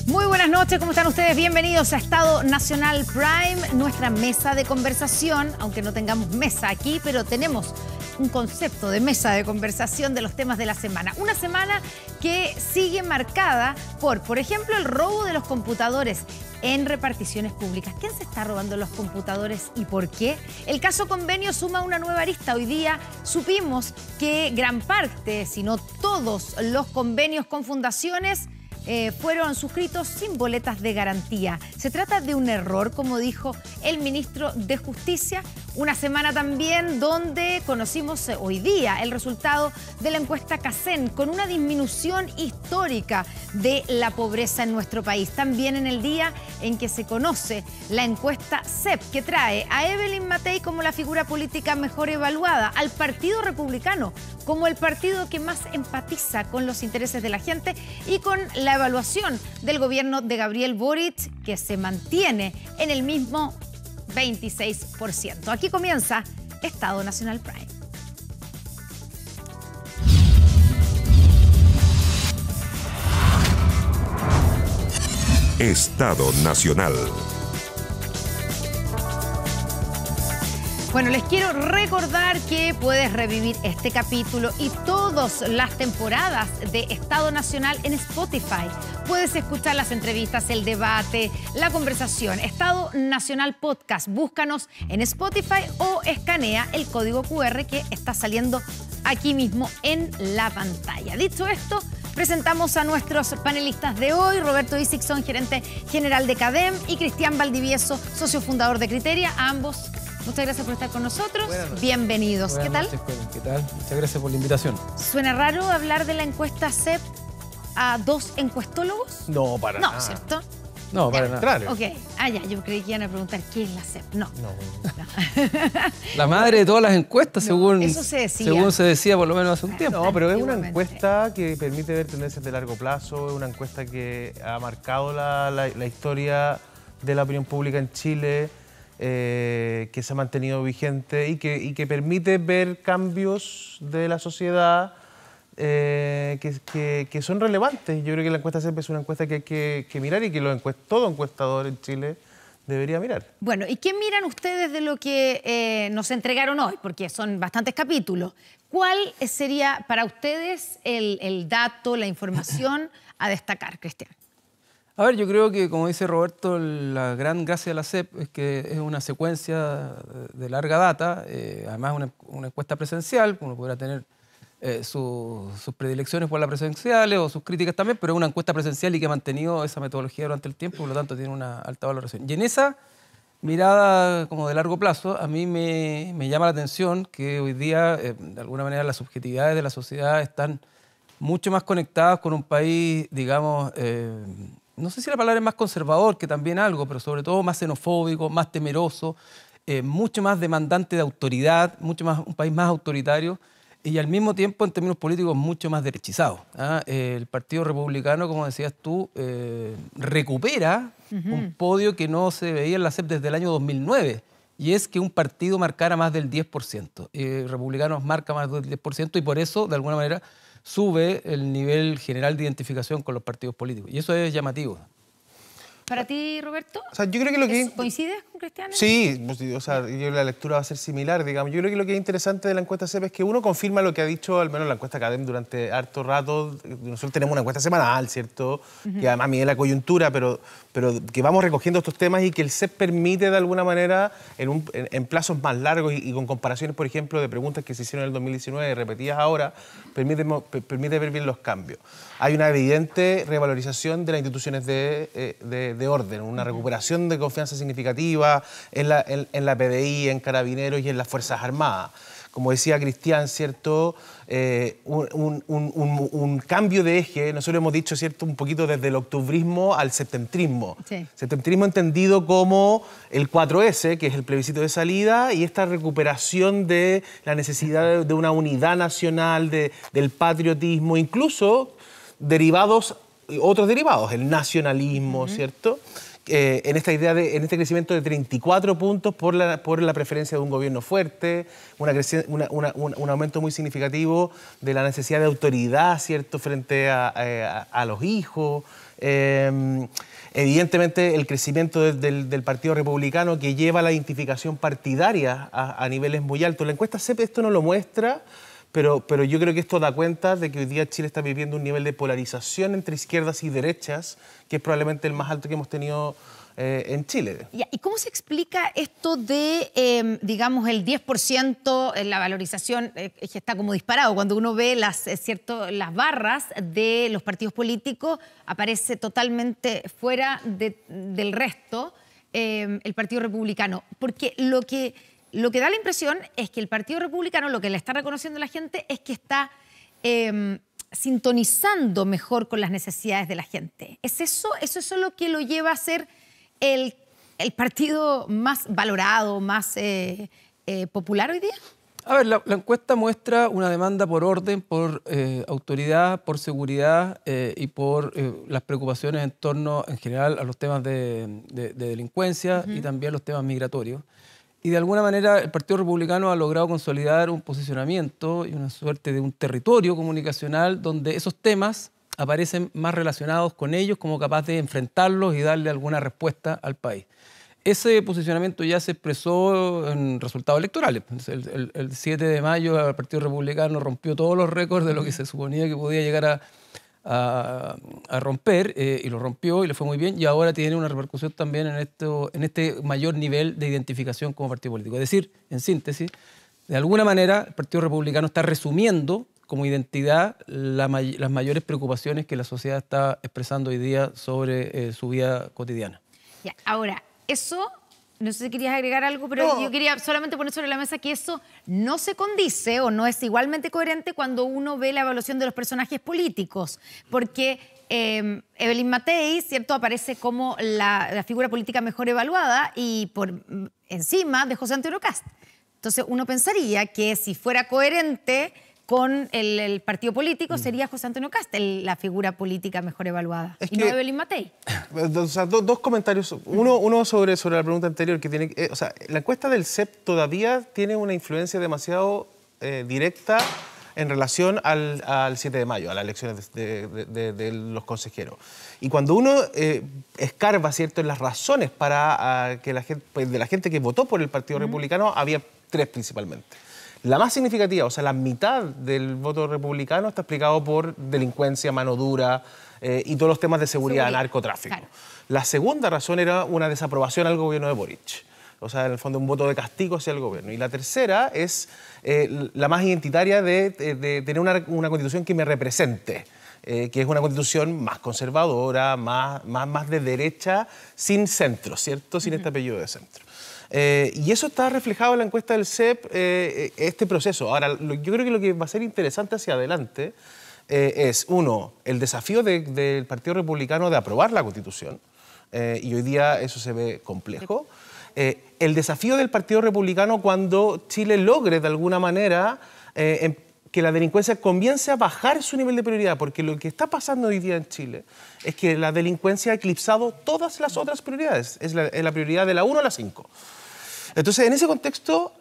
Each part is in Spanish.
Muy buenas noches, ¿cómo están ustedes? Bienvenidos a Estado Nacional Prime, nuestra mesa de conversación, aunque no tengamos mesa aquí, pero tenemos un concepto de mesa de conversación de los temas de la semana. Una semana que sigue marcada por ejemplo, el robo de los computadores en reparticiones públicas. ¿Quién se está robando los computadores y por qué? El caso Convenio suma una nueva arista. Hoy día supimos que gran parte, si no todos los convenios con fundaciones fueron suscritos sin boletas de garantía. Se trata de un error, como dijo el ministro de Justicia. Una semana también donde conocimos hoy día el resultado de la encuesta CACEN, con una disminución histórica de la pobreza en nuestro país. También en el día en que se conoce la encuesta CEP, que trae a Evelyn Matei como la figura política mejor evaluada, al Partido Republicano como el partido que más empatiza con los intereses de la gente y con la evaluación del gobierno de Gabriel Boric, que se mantiene en el mismo 26%. Aquí comienza Estado Nacional Prime. Estado Nacional. Bueno, les quiero recordar que puedes revivir este capítulo y todas las temporadas de Estado Nacional en Spotify. Puedes escuchar las entrevistas, el debate, la conversación. Estado Nacional Podcast. Búscanos en Spotify o escanea el código QR que está saliendo aquí mismo en la pantalla. Dicho esto, presentamos a nuestros panelistas de hoy: Roberto Isixson, gerente general de CADEM, y Cristian Valdivieso, socio fundador de Criteria. A ambos, muchas gracias por estar con nosotros. Bienvenidos. Buenas ¿Qué tal? Noches, ¿qué tal? Muchas gracias por la invitación. ¿Suena raro hablar de la encuesta CEP a dos encuestólogos? No, para nada. No, ¿cierto? No, para nada. Ok. Ah, ya, yo creí que iban a preguntar qué es la CEP. No. La madre de todas las encuestas, según eso se decía. según se decía por lo menos hace un tiempo. No, pero es una Antiguamente. encuesta que permite ver tendencias de largo plazo, es una encuesta que ha marcado la historia de la opinión pública en Chile, que se ha mantenido vigente y que permite ver cambios de la sociedad que son relevantes. Yo creo que la encuesta CEP es una encuesta que hay que mirar y que todo encuestador en Chile debería mirar. Bueno, ¿y qué miran ustedes de lo que nos entregaron hoy? Porque son bastantes capítulos. ¿Cuál sería para ustedes el dato, la información a destacar, Cristian? A ver, yo creo que, como dice Roberto, la gran gracia de la CEP es que es una secuencia de larga data, además una encuesta presencial. Uno podrá tener sus predilecciones por las presenciales o sus críticas también, pero es una encuesta presencial y que ha mantenido esa metodología durante el tiempo, por lo tanto tiene una alta valoración. Y en esa mirada como de largo plazo, a mí me llama la atención que hoy día, de alguna manera, las subjetividades de la sociedad están mucho más conectadas con un país, digamos, no sé si la palabra es más conservador, que también algo, pero sobre todo más xenofóbico, más temeroso, mucho más demandante de autoridad, un país más autoritario, y al mismo tiempo, en términos políticos, mucho más derechizado. El Partido Republicano, como decías tú, recupera un podio que no se veía en la CEP desde el año 2009, y es que un partido marcara más del 10%. Republicanos marca más del 10%, y por eso, de alguna manera, sube el nivel general de identificación con los partidos políticos. Y eso es llamativo. ¿Para ti, Roberto? O sea, yo creo que lo que... ¿Coincides con Cristian? Sí, o sea, yo creo que la lectura va a ser similar, digamos. Yo creo que lo que es interesante de la encuesta CEP es que uno confirma lo que ha dicho, al menos la encuesta CADEM, durante harto rato. Nosotros tenemos una encuesta semanal, ¿cierto? Que además mide la coyuntura, pero que vamos recogiendo estos temas y que el CEP permite, de alguna manera, en plazos más largos y con comparaciones, por ejemplo, de preguntas que se hicieron en el 2019 y repetidas ahora, permite ver bien los cambios. Hay una evidente revalorización de las instituciones de orden, una recuperación de confianza significativa en la PDI, en Carabineros y en las Fuerzas Armadas. Como decía Cristian, ¿cierto? Un cambio de eje, nosotros hemos dicho, ¿cierto?, un poquito desde el octubrismo al septentrismo. Sí. Septentrismo entendido como el 4S, que es el plebiscito de salida, y esta recuperación de la necesidad de una unidad nacional, del patriotismo, incluso otros derivados, el nacionalismo, ¿cierto?, en esta idea en este crecimiento de 34 puntos por la preferencia de un gobierno fuerte, un aumento muy significativo de la necesidad de autoridad, ¿cierto?, frente a los hijos. Evidentemente, el crecimiento del Partido Republicano, que lleva la identificación partidaria a niveles muy altos. La encuesta CEP esto no lo muestra, pero yo creo que esto da cuenta de que hoy día Chile está viviendo un nivel de polarización entre izquierdas y derechas, que es probablemente el más alto que hemos tenido en Chile. ¿Y cómo se explica esto de, digamos, el 10% en la valorización que está como disparado? Cuando uno ve las barras de los partidos políticos, aparece totalmente fuera del resto el Partido Republicano. Porque lo que da la impresión es que el Partido Republicano, lo que le está reconociendo la gente es que está sintonizando mejor con las necesidades de la gente. ¿Es eso? ¿Eso es lo que lo lleva a ser el partido más valorado, más popular hoy día? A ver, la encuesta muestra una demanda por orden, por autoridad, por seguridad y por las preocupaciones en torno, en general, a los temas de delincuencia y también los temas migratorios. Y de alguna manera el Partido Republicano ha logrado consolidar un posicionamiento y una suerte de un territorio comunicacional donde esos temas aparecen más relacionados con ellos, como capaz de enfrentarlos y darle alguna respuesta al país. Ese posicionamiento ya se expresó en resultados electorales. El 7 de mayo el Partido Republicano rompió todos los récords de lo que se suponía que podía llegar a romper, y lo rompió y le fue muy bien, y ahora tiene una repercusión también en este mayor nivel de identificación como partido político. Es decir, en síntesis, de alguna manera el Partido Republicano está resumiendo como identidad las mayores preocupaciones que la sociedad está expresando hoy día sobre su vida cotidiana. Ya, ahora, eso, no sé si querías agregar algo, pero no. Yo quería solamente poner sobre la mesa que eso no se condice o no es igualmente coherente cuando uno ve la evaluación de los personajes políticos, porque Evelyn Matei, ¿cierto?, aparece como la figura política mejor evaluada y por encima de José Antonio Kast. Entonces uno pensaría que si fuera coherente con el partido político sería José Antonio Kast la figura política mejor evaluada, y no Evelyn Matei. O sea, dos comentarios. Uno sobre la pregunta anterior, que tiene, o sea, la encuesta del CEP todavía tiene una influencia demasiado directa en relación al 7 de mayo, a las elecciones de los consejeros. Y cuando uno escarba, ¿cierto?, en las razones para que de la gente que votó por el Partido Republicano, había tres principalmente. La más significativa, o sea, la mitad del voto republicano está explicado por delincuencia, mano dura y todos los temas de seguridad, narcotráfico. Claro. La segunda razón era una desaprobación al gobierno de Boric. O sea, en el fondo un voto de castigo hacia el gobierno. Y la tercera es la más identitaria de tener una constitución que me represente, que es una constitución más conservadora, más de derecha, sin centro, ¿cierto? Sin este apellido de centro. Y eso está reflejado en la encuesta del CEP, este proceso. Ahora, yo creo que lo que va a ser interesante hacia adelante es, uno, el desafío del Partido Republicano de aprobar la Constitución, y hoy día eso se ve complejo. El desafío del Partido Republicano cuando Chile logre, de alguna manera, que la delincuencia comience a bajar su nivel de prioridad, porque lo que está pasando hoy día en Chile es que la delincuencia ha eclipsado todas las otras prioridades. Es la prioridad de la 1 a la 5. Entonces, en ese contexto,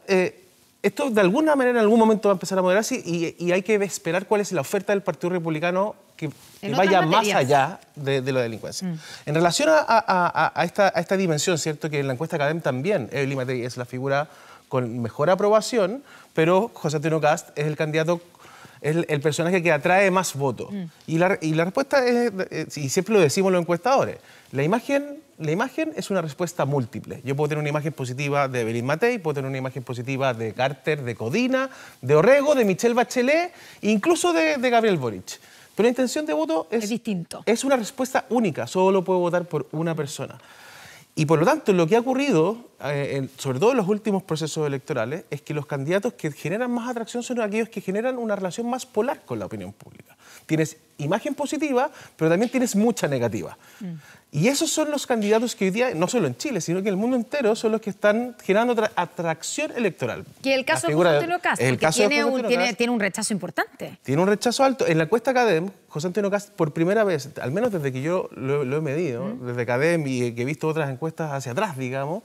esto de alguna manera en algún momento va a empezar a moderarse y hay que esperar cuál es la oferta del Partido Republicano que vaya más allá de la delincuencia. En relación a esta dimensión, ¿cierto?, que en la encuesta CADEM también Evelyn Matei es la figura con mejor aprobación, pero José Antonio Kast es el candidato, es el personaje que atrae más votos. Y la respuesta es, y siempre lo decimos los encuestadores, la imagen es una respuesta múltiple. Yo puedo tener una imagen positiva de Evelyn Matei, puedo tener una imagen positiva de Carter, de Codina, de Orrego, de Michelle Bachelet, incluso de Gabriel Boric. Pero la intención de voto es distinto. Es una respuesta única, solo puedo votar por una persona. Y por lo tanto, lo que ha ocurrido, sobre todo en los últimos procesos electorales, es que los candidatos que generan más atracción son aquellos que generan una relación más polar con la opinión pública. Tienes imagen positiva, pero también tienes mucha negativa. Y esos son los candidatos que hoy día, no solo en Chile, sino que en el mundo entero, son los que están generando atracción electoral. Que el caso de José Antonio Kast, tiene un rechazo importante. Tiene un rechazo alto. En la encuesta CADEM, José Antonio Kast, por primera vez, al menos desde que yo lo he medido, desde CADEM y que he visto otras encuestas hacia atrás, digamos,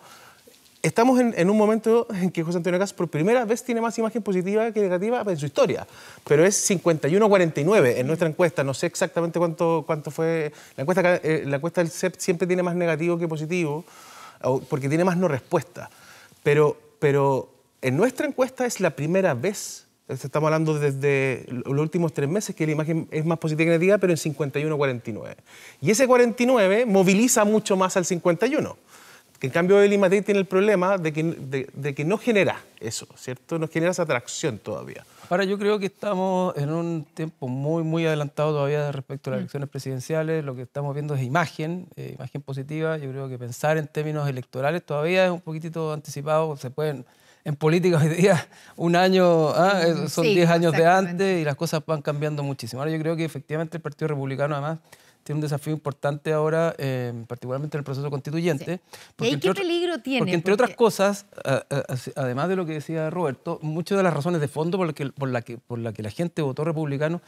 estamos en un momento en que José Antonio Kast por primera vez tiene más imagen positiva que negativa en su historia, pero es 51-49 en nuestra encuesta. No sé exactamente cuánto fue. La encuesta del CEP siempre tiene más negativo que positivo, porque tiene más no respuesta. Pero en nuestra encuesta es la primera vez, estamos hablando desde los últimos 3 meses, que la imagen es más positiva que negativa, pero en 51-49. Y ese 49 moviliza mucho más al 51. Que en cambio Eli Matei tiene el problema de que no genera eso, ¿cierto? No genera esa atracción todavía. Ahora, yo creo que estamos en un tiempo muy, muy adelantado todavía respecto a las elecciones presidenciales. Lo que estamos viendo es imagen positiva. Yo creo que pensar en términos electorales todavía es un poquitito anticipado. Se pueden, en política hoy día, un año, son 10 años de antes y las cosas van cambiando muchísimo. Ahora yo creo que efectivamente el Partido Republicano además tiene un desafío importante ahora, particularmente en el proceso constituyente. ¿Y ahí qué peligro tiene? Porque entre otras cosas, además de lo que decía Roberto, muchas de las razones de fondo por la que la gente votó republicano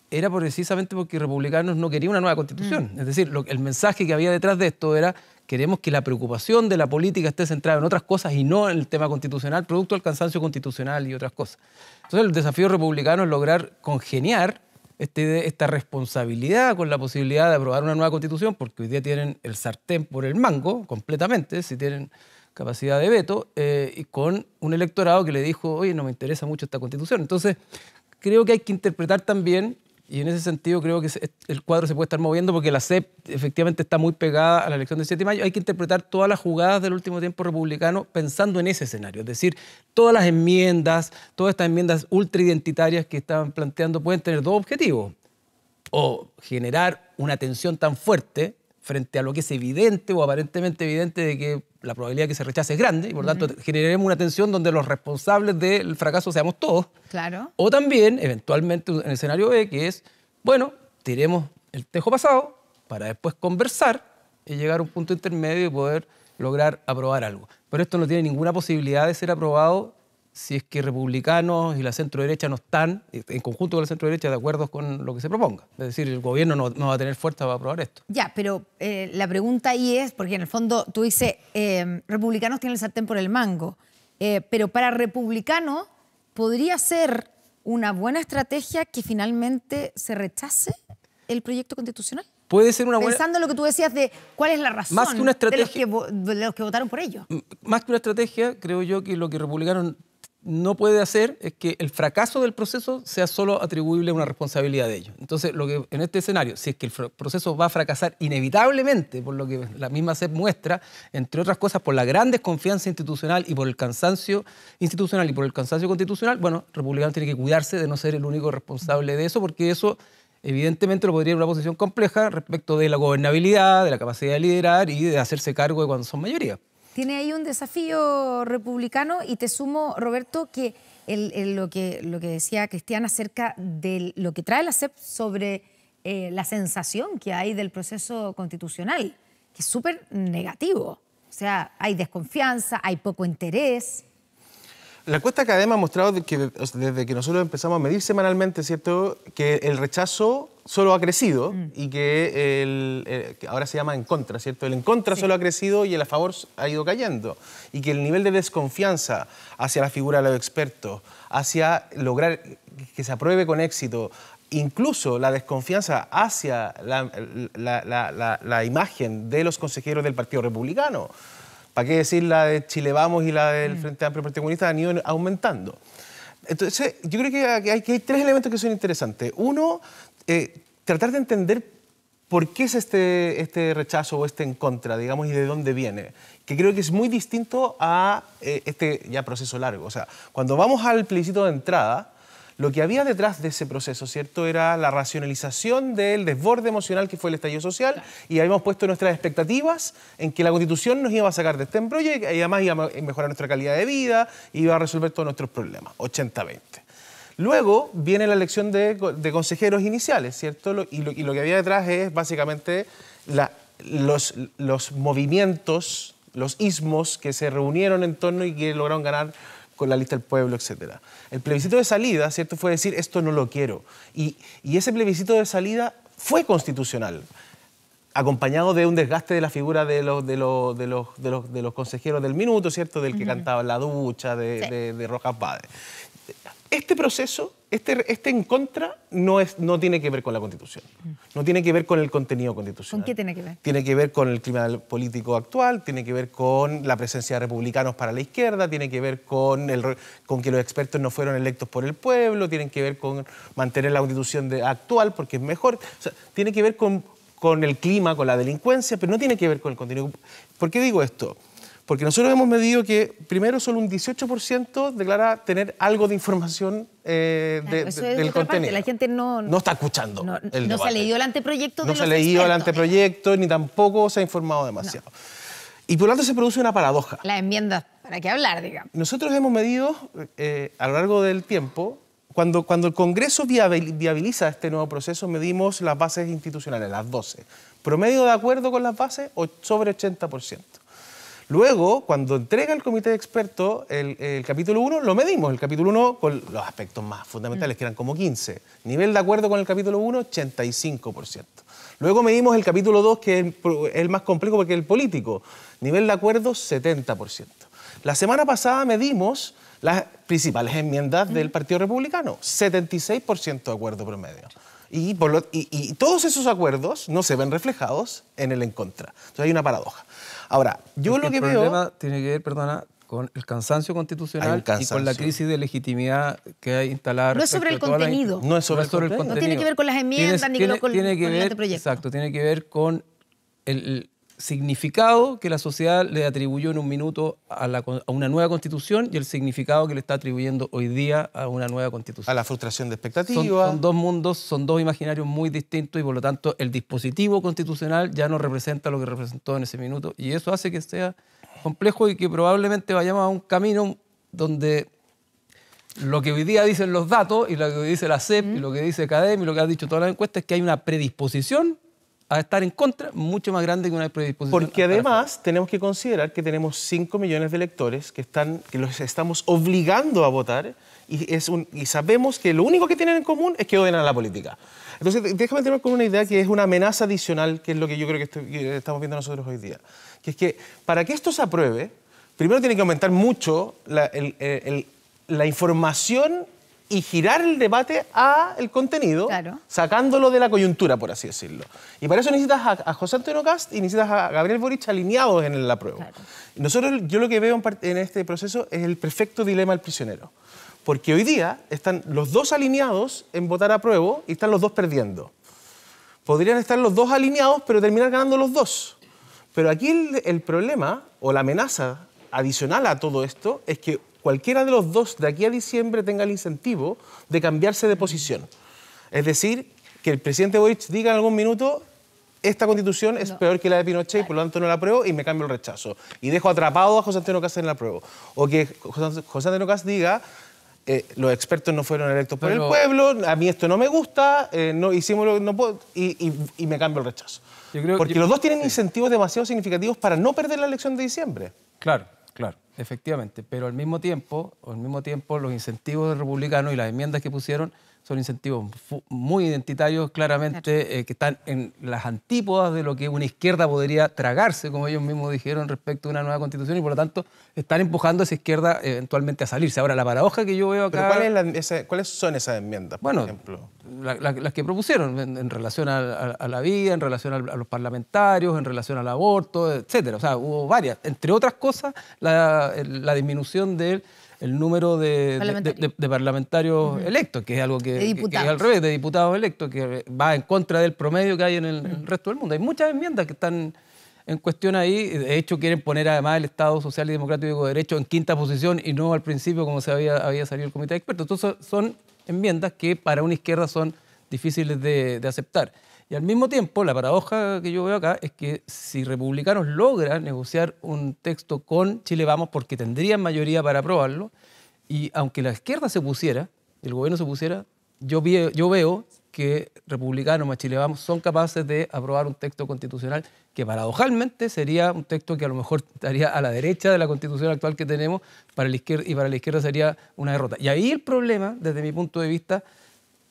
era precisamente porque republicanos no querían una nueva constitución. Es decir, el mensaje que había detrás de esto era: queremos que la preocupación de la política esté centrada en otras cosas y no en el tema constitucional, producto del cansancio constitucional y otras cosas. Entonces el desafío republicano es lograr congeniar esta responsabilidad con la posibilidad de aprobar una nueva constitución, porque hoy día tienen el sartén por el mango completamente, si tienen capacidad de veto, y con un electorado que le dijo: oye, no me interesa mucho esta constitución. Entonces, creo que hay que interpretar también, y en ese sentido creo que el cuadro se puede estar moviendo porque la CEP efectivamente está muy pegada a la elección del 7 de mayo, hay que interpretar todas las jugadas del último tiempo republicano pensando en ese escenario. Es decir, todas estas enmiendas ultraidentitarias que estaban planteando pueden tener 2 objetivos: o generar una tensión tan fuerte frente a lo que es evidente o aparentemente evidente de que la probabilidad de que se rechace es grande, y por tanto generaremos una tensión donde los responsables del fracaso seamos todos. Claro. O también, eventualmente, en el escenario B, que es, bueno, tiremos el tejo pasado para después conversar y llegar a un punto intermedio y poder lograr aprobar algo. Pero esto no tiene ninguna posibilidad de ser aprobado si es que republicanos y la centro-derecha no están, en conjunto con la centro-derecha, de acuerdo con lo que se proponga. Es decir, el gobierno no va a tener fuerza para aprobar esto. Ya, pero la pregunta ahí es, porque en el fondo tú dices, republicanos tienen el sartén por el mango, pero para republicanos podría ser una buena estrategia que finalmente se rechace el proyecto constitucional. Puede ser una buena... Pensando en lo que tú decías de cuál es la razón más que una estrategia, de los que votaron por ello. Más que una estrategia, creo yo que lo que republicanos no puede hacer es que el fracaso del proceso sea solo atribuible a una responsabilidad de ellos. Entonces, lo que en este escenario, si es que el proceso va a fracasar inevitablemente, por lo que la misma CEP muestra, entre otras cosas por la gran desconfianza institucional y por el cansancio institucional y por el cansancio constitucional, bueno, republicanos tiene que cuidarse de no ser el único responsable de eso, porque eso evidentemente lo podría en una posición compleja respecto de la gobernabilidad, de la capacidad de liderar y de hacerse cargo de cuando son mayoría. Tiene ahí un desafío republicano y te sumo, Roberto, que lo que decía Cristian acerca de lo que trae la CEP sobre la sensación que hay del proceso constitucional, que es súper negativo. O sea, hay desconfianza, hay poco interés. La encuesta CADEM ha mostrado que desde que nosotros empezamos a medir semanalmente, ¿cierto?, que el rechazo solo ha crecido y que ahora se llama en contra, ¿cierto? El en contra solo ha crecido y el a favor ha ido cayendo. Y que el nivel de desconfianza hacia la figura de los expertos, hacia lograr que se apruebe con éxito, incluso la desconfianza hacia la imagen de los consejeros del Partido Republicano, ¿para qué decir la de Chile Vamos y la del Frente Amplio Partido Comunista? Han ido aumentando. Entonces, yo creo que hay 3 elementos que son interesantes. Uno, tratar de entender por qué es este rechazo o este en contra, digamos, y de dónde viene. Que creo que es muy distinto a este ya proceso largo. O sea, cuando vamos al plebiscito de entrada, lo que había detrás de ese proceso, ¿cierto?, era la racionalización del desborde emocional que fue el estallido social, y habíamos puesto nuestras expectativas en que la Constitución nos iba a sacar de este embrollo y además iba a mejorar nuestra calidad de vida y iba a resolver todos nuestros problemas, 80-20. Luego viene la elección de consejeros iniciales, ¿cierto? Y lo que había detrás es básicamente los movimientos, los ismos que se reunieron en torno y que lograron ganar con la lista del pueblo, etc. El plebiscito de salida, ¿cierto?, fue decir, esto no lo quiero. Y ese plebiscito de salida fue constitucional, acompañado de un desgaste de la figura de los consejeros del minuto, ¿cierto?, del que cantaba en la ducha, de Rojas Vade. Este proceso, este en contra, no tiene que ver con la Constitución. No tiene que ver con el contenido constitucional. ¿Con qué tiene que ver? Tiene que ver con el clima político actual, tiene que ver con la presencia de republicanos para la izquierda, tiene que ver con que los expertos no fueron electos por el pueblo, tiene que ver con mantener la Constitución actual porque es mejor. O sea, tiene que ver con el clima, con la delincuencia, pero no tiene que ver con el contenido. ¿Por qué digo esto? Porque nosotros hemos medido que, primero, solo un 18% declara tener algo de información del contenido. La gente no está escuchando el debate. No se ha leído el anteproyecto de los expertos. No se ha leído el anteproyecto, ni tampoco se ha informado demasiado. No. Y por lo tanto se produce una paradoja. Las enmiendas, ¿para qué hablar, digamos? Nosotros hemos medido a lo largo del tiempo, cuando el Congreso viabiliza este nuevo proceso, medimos las bases institucionales, las 12. Promedio de acuerdo con las bases, sobre 80%. Luego, cuando entrega el comité de expertos el capítulo 1, lo medimos. El capítulo 1 con los aspectos más fundamentales, que eran como 15. Nivel de acuerdo con el capítulo 1, 85%. Luego medimos el capítulo 2, que es el más complejo porque es el político. Nivel de acuerdo, 70%. La semana pasada medimos las principales enmiendas del Partido Republicano, 76% de acuerdo promedio. Y todos esos acuerdos no se ven reflejados en el en contra. Entonces hay una paradoja. Ahora, yo lo que veo... El problema tiene que ver, perdona, con el cansancio constitucional y con la crisis de legitimidad que hay instalada. No es sobre el contenido. No es sobre el contenido. No tiene que ver con las enmiendas ni con el anteproyecto. Exacto, tiene que ver con el significado que la sociedad le atribuyó en un minuto a una nueva constitución y el significado que le está atribuyendo hoy día a una nueva constitución. A la frustración de expectativas. Son dos mundos, son dos imaginarios muy distintos y por lo tanto el dispositivo constitucional ya no representa lo que representó en ese minuto y eso hace que sea complejo y que probablemente vayamos a un camino donde lo que hoy día dicen los datos y lo que dice la CEP y lo que dice CADEM y lo que han dicho todas las encuestas es que hay una predisposición a estar en contra mucho más grande que una predisposición. Porque además tenemos que considerar que tenemos 5 millones de electores que los estamos obligando a votar y sabemos que lo único que tienen en común es que odian a la política. Entonces, déjame terminar con una idea que es una amenaza adicional, que es lo que yo creo que estamos viendo nosotros hoy día. Que es que para que esto se apruebe, primero tiene que aumentar mucho la información y girar el debate al contenido, claro, sacándolo de la coyuntura, por así decirlo. Y para eso necesitas a José Antonio Kast y necesitas a Gabriel Boric alineados en el apruebo. Claro. Yo lo que veo en este proceso es el perfecto dilema del prisionero. Porque hoy día están los dos alineados en votar apruebo y están los dos perdiendo. Podrían estar los dos alineados, pero terminar ganando los dos. Pero aquí el problema o la amenaza adicional a todo esto es que cualquiera de los dos de aquí a diciembre tenga el incentivo de cambiarse de posición. Es decir, que el presidente Boric diga en algún minuto esta constitución es peor que la de Pinochet y por lo tanto no la apruebo y me cambio el rechazo. Y dejo atrapado a José Antonio Kast en la apruebo. O que José Antonio Kast diga los expertos no fueron electos por el pueblo, a mí esto no me gusta, y me cambio el rechazo. Porque los dos tienen incentivos demasiado significativos para no perder la elección de diciembre. Claro. Claro, efectivamente, pero al mismo tiempo los incentivos de republicanos y las enmiendas que pusieron son incentivos muy identitarios, claramente, que están en las antípodas de lo que una izquierda podría tragarse, como ellos mismos dijeron, respecto a una nueva constitución y por lo tanto están empujando a esa izquierda eventualmente a salirse. Ahora, la paradoja que yo veo acá... ¿Pero cuáles son esas enmiendas, por ejemplo? Las que propusieron en relación a la vida, en relación a los parlamentarios, en relación al aborto, etcétera. O sea, hubo varias. Entre otras cosas, la disminución del número de parlamentarios electos, que es algo que es al revés, de diputados electos, que va en contra del promedio que hay en el resto del mundo. Hay muchas enmiendas que están en cuestión ahí. De hecho, quieren poner además el Estado Social y Democrático de Derecho en quinta posición y no al principio como se había salido el comité de expertos. Entonces, son enmiendas que para una izquierda son difíciles de aceptar. Y al mismo tiempo, la paradoja que yo veo acá es que si republicanos logran negociar un texto con Chile Vamos, porque tendrían mayoría para aprobarlo, y aunque la izquierda se pusiera, el gobierno se pusiera, yo veo que republicanos más Chile Vamos son capaces de aprobar un texto constitucional que paradojalmente sería un texto que a lo mejor estaría a la derecha de la constitución actual que tenemos, para la izquierda, y para la izquierda sería una derrota. Y ahí el problema, desde mi punto de vista,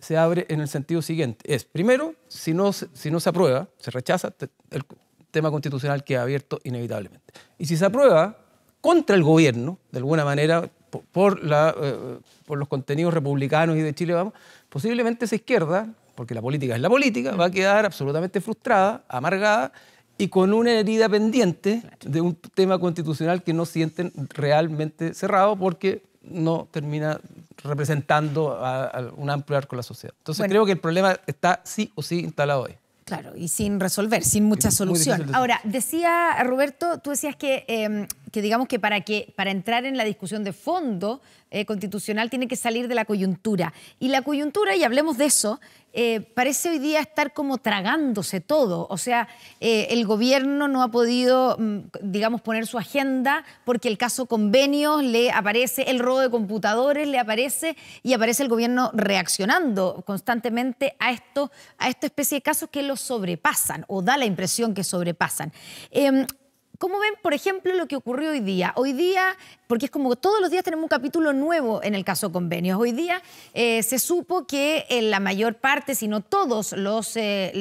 se abre en el sentido siguiente. Es, primero, si no se aprueba, se rechaza, el tema constitucional queda abierto inevitablemente. Y si se aprueba contra el gobierno, de alguna manera, por los contenidos republicanos y de Chile Vamos, posiblemente esa izquierda, porque la política es la política, va a quedar absolutamente frustrada, amargada y con una herida pendiente de un tema constitucional que no sienten realmente cerrado porque no termina representando a un amplio arco de la sociedad. Entonces creo que el problema está sí o sí instalado ahí. Claro, y sin resolver, sin mucha solución. Ahora, decía Roberto, tú decías que digamos que para entrar en la discusión de fondo constitucional tiene que salir de la coyuntura. Y la coyuntura, y hablemos de eso, parece hoy día estar como tragándose todo. O sea, el gobierno no ha podido, digamos, poner su agenda porque el caso convenios le aparece, el robo de computadores le aparece y aparece el gobierno reaccionando constantemente a esta especie de casos que los sobrepasan o da la impresión que sobrepasan. ¿Cómo ven, por ejemplo, lo que ocurrió hoy día? Hoy día, porque es como todos los días tenemos un capítulo nuevo en el caso convenios. Hoy día se supo que en la mayor parte, si no todos los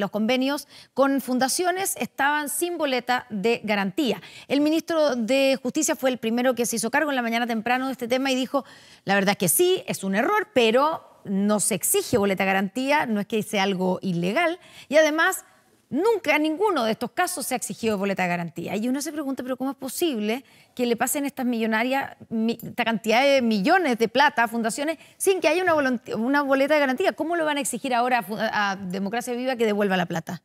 convenios con fundaciones estaban sin boleta de garantía. El ministro de Justicia fue el primero que se hizo cargo en la mañana temprano de este tema y dijo, la verdad es que sí, es un error, pero no se exige boleta de garantía, no es que sea algo ilegal. Y además, nunca en ninguno de estos casos se ha exigido boleta de garantía. Y uno se pregunta, ¿pero cómo es posible que le pasen esta cantidad de millones de plata a fundaciones sin que haya una boleta de garantía? ¿Cómo lo van a exigir ahora a Democracia Viva que devuelva la plata?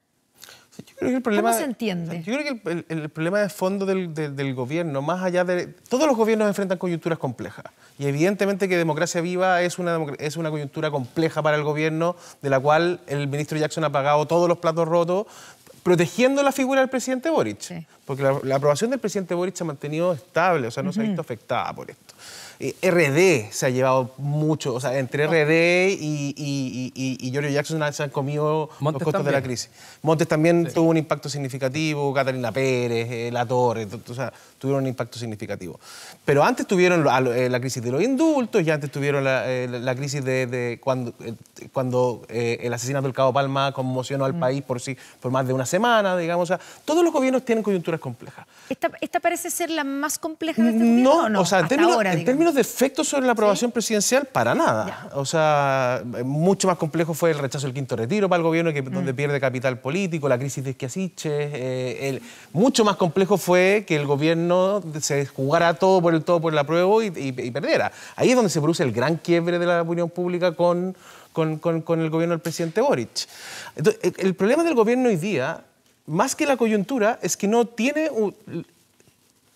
Yo creo que el problema, ¿cómo se entiende? Yo creo que el problema de fondo del gobierno, más allá de... Todos los gobiernos enfrentan coyunturas complejas. Y evidentemente que Democracia Viva es una coyuntura compleja para el gobierno, de la cual el ministro Jackson ha pagado todos los platos rotos, protegiendo la figura del presidente Boric. Sí. Porque la aprobación del presidente Boric se ha mantenido estable, o sea, no se ha visto afectada por esto. RD se ha llevado mucho, o sea, entre RD y Giorgio Jackson se han comido Montes los costos también. de la crisis. Montes también tuvo un impacto significativo, Catalina Pérez, La Torre, o sea, tuvieron un impacto significativo. Pero antes tuvieron la crisis de los indultos, y antes tuvieron la crisis de cuando el asesinato del Cabo Palma conmocionó al país por más de una semana, digamos. O sea, todos los gobiernos tienen coyunturas complejas. ¿Esta parece ser la más compleja de este gobierno? No, o sea, en términos de efectos sobre la aprobación presidencial, para nada. Ya. O sea, mucho más complejo fue el rechazo del quinto retiro para el gobierno, donde pierde capital político, la crisis de Esquiasiche. Mucho más complejo fue que el gobierno se jugara todo por el apruebo y perdiera. Ahí es donde se produce el gran quiebre de la opinión pública con el gobierno del presidente Boric. Entonces, el problema del gobierno hoy día, más que la coyuntura, es que no tiene un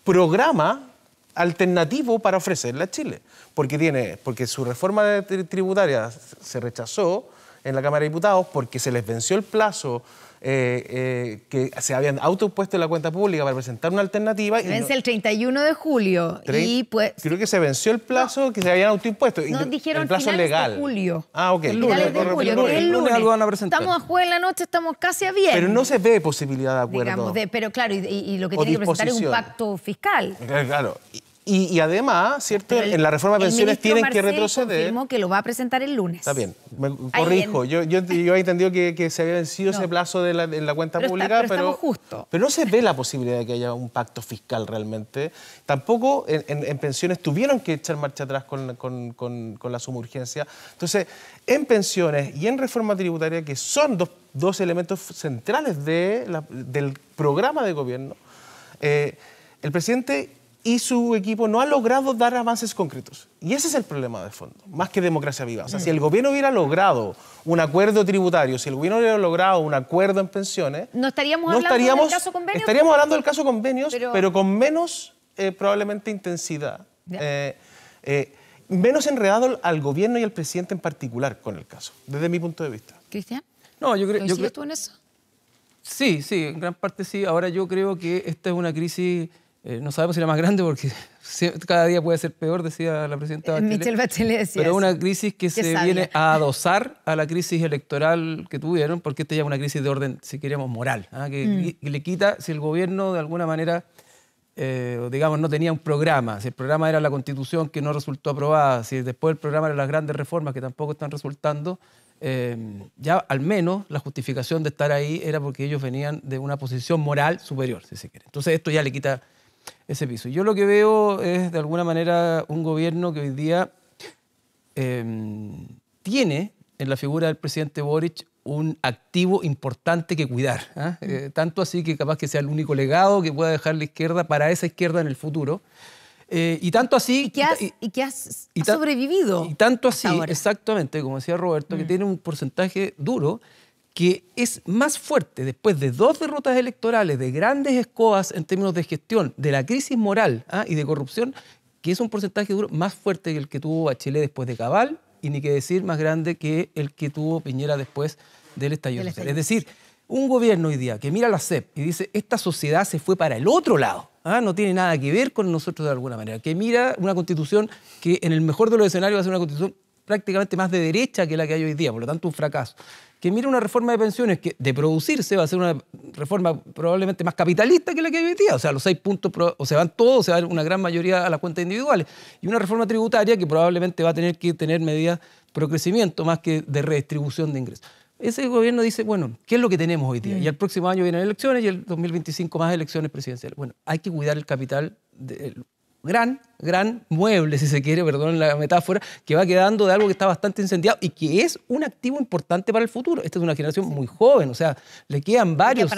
programa alternativo para ofrecerle a Chile, porque su reforma tributaria se rechazó en la Cámara de Diputados porque se les venció el plazo que se habían autoimpuesto en la cuenta pública para presentar una alternativa. Se vence el 31 de julio. Y pues, creo que se venció el plazo que se habían autoimpuesto. No, dijeron el plazo finales legal. De julio. Ah, ok. Finales de julio, que es el lunes. Algo van a presentar. Estamos a jueves en la noche, estamos casi a viernes. Pero no se ve posibilidad de acuerdo. Digamos, pero claro, y lo que tiene que presentar es un pacto fiscal. Claro. Y además, ¿cierto? En la reforma de pensiones tienen que retroceder. Confirmó que lo va a presentar el lunes. Está bien, me corrijo. Yo he entendido que se había vencido ese plazo en la cuenta pública, pero justo. Pero no se ve la posibilidad de que haya un pacto fiscal realmente. Tampoco en pensiones tuvieron que echar marcha atrás con la suma urgencia. Entonces, en pensiones y en reforma tributaria, que son dos elementos centrales del programa de gobierno, el presidente y su equipo no han logrado dar avances concretos. Y ese es el problema de fondo, más que Democracia Viva. O sea, si el gobierno hubiera logrado un acuerdo tributario, si el gobierno hubiera logrado un acuerdo en pensiones... ¿No estaríamos hablando del caso convenios? Estaríamos hablando del caso convenios, pero con menos, probablemente, intensidad. Menos enredado al gobierno y al presidente en particular con el caso, desde mi punto de vista. ¿Cristian? No, yo creo... ¿Coincides tú en eso? Sí, en gran parte sí. Ahora yo creo que esta es una crisis... no sabemos si la más grande porque cada día puede ser peor, decía la presidenta Bachelet. Michelle Bachelet decía pero eso. una crisis que se sabia. viene a adosar a la crisis electoral que tuvieron, porque esta ya es una crisis de orden, si queremos, moral, que le quita, si el gobierno de alguna manera, digamos, no tenía un programa, si el programa era la Constitución que no resultó aprobada, si después el programa era las grandes reformas que tampoco están resultando, ya al menos la justificación de estar ahí era porque ellos venían de una posición moral superior, si se quiere. Entonces esto ya le quita ese piso. Yo lo que veo es, de alguna manera, un gobierno que hoy día tiene en la figura del presidente Boric un activo importante que cuidar. Tanto así que capaz que sea el único legado que pueda dejar la izquierda para esa izquierda en el futuro. Y tanto así... Y que has sobrevivido. Y tanto así, ahora. Exactamente, como decía Roberto, que tiene un porcentaje duro que es más fuerte después de 2 derrotas electorales, de grandes escobas en términos de gestión, de la crisis moral y de corrupción, que es un porcentaje duro más fuerte que el que tuvo Bachelet después de Cabal, y ni que decir más grande que el que tuvo Piñera después del estallido social. Es decir, un gobierno hoy día que mira la CEP y dice, esta sociedad se fue para el otro lado, no tiene nada que ver con nosotros de alguna manera, que mira una constitución que en el mejor de los escenarios va a ser una constitución prácticamente más de derecha que la que hay hoy día, por lo tanto un fracaso. Que mira una reforma de pensiones que de producirse va a ser una reforma probablemente más capitalista que la que hay hoy día. O sea, los 6 puntos o se van todos, o se va una gran mayoría a las cuentas individuales. Y una reforma tributaria que probablemente va a tener que tener medidas pro crecimiento más que de redistribución de ingresos. Ese gobierno dice, bueno, ¿qué es lo que tenemos hoy día? Y el próximo año vienen elecciones y el 2025 más elecciones presidenciales. Bueno, hay que cuidar el capital gran mueble, si se quiere, perdón la metáfora, que va quedando de algo que está bastante incendiado y que es un activo importante para el futuro. Esta es una generación muy joven, o sea, le quedan varias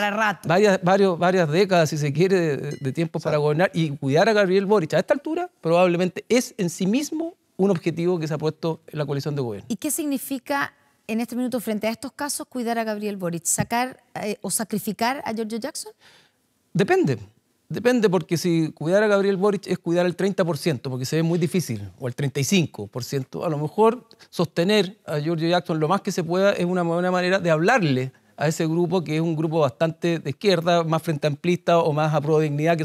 décadas, si se quiere, de tiempo para gobernar, y cuidar a Gabriel Boric a esta altura probablemente es en sí mismo un objetivo que se ha puesto en la coalición de gobierno. ¿Y qué significa en este minuto frente a estos casos cuidar a Gabriel Boric? ¿Sacar o sacrificar a Giorgio Jackson? Depende, porque si cuidar a Gabriel Boric es cuidar el 30%, porque se ve muy difícil, o el 35%, a lo mejor sostener a Giorgio Jackson lo más que se pueda es una buena manera de hablarle a ese grupo, que es un grupo bastante de izquierda, más frente amplista o más a pro dignidad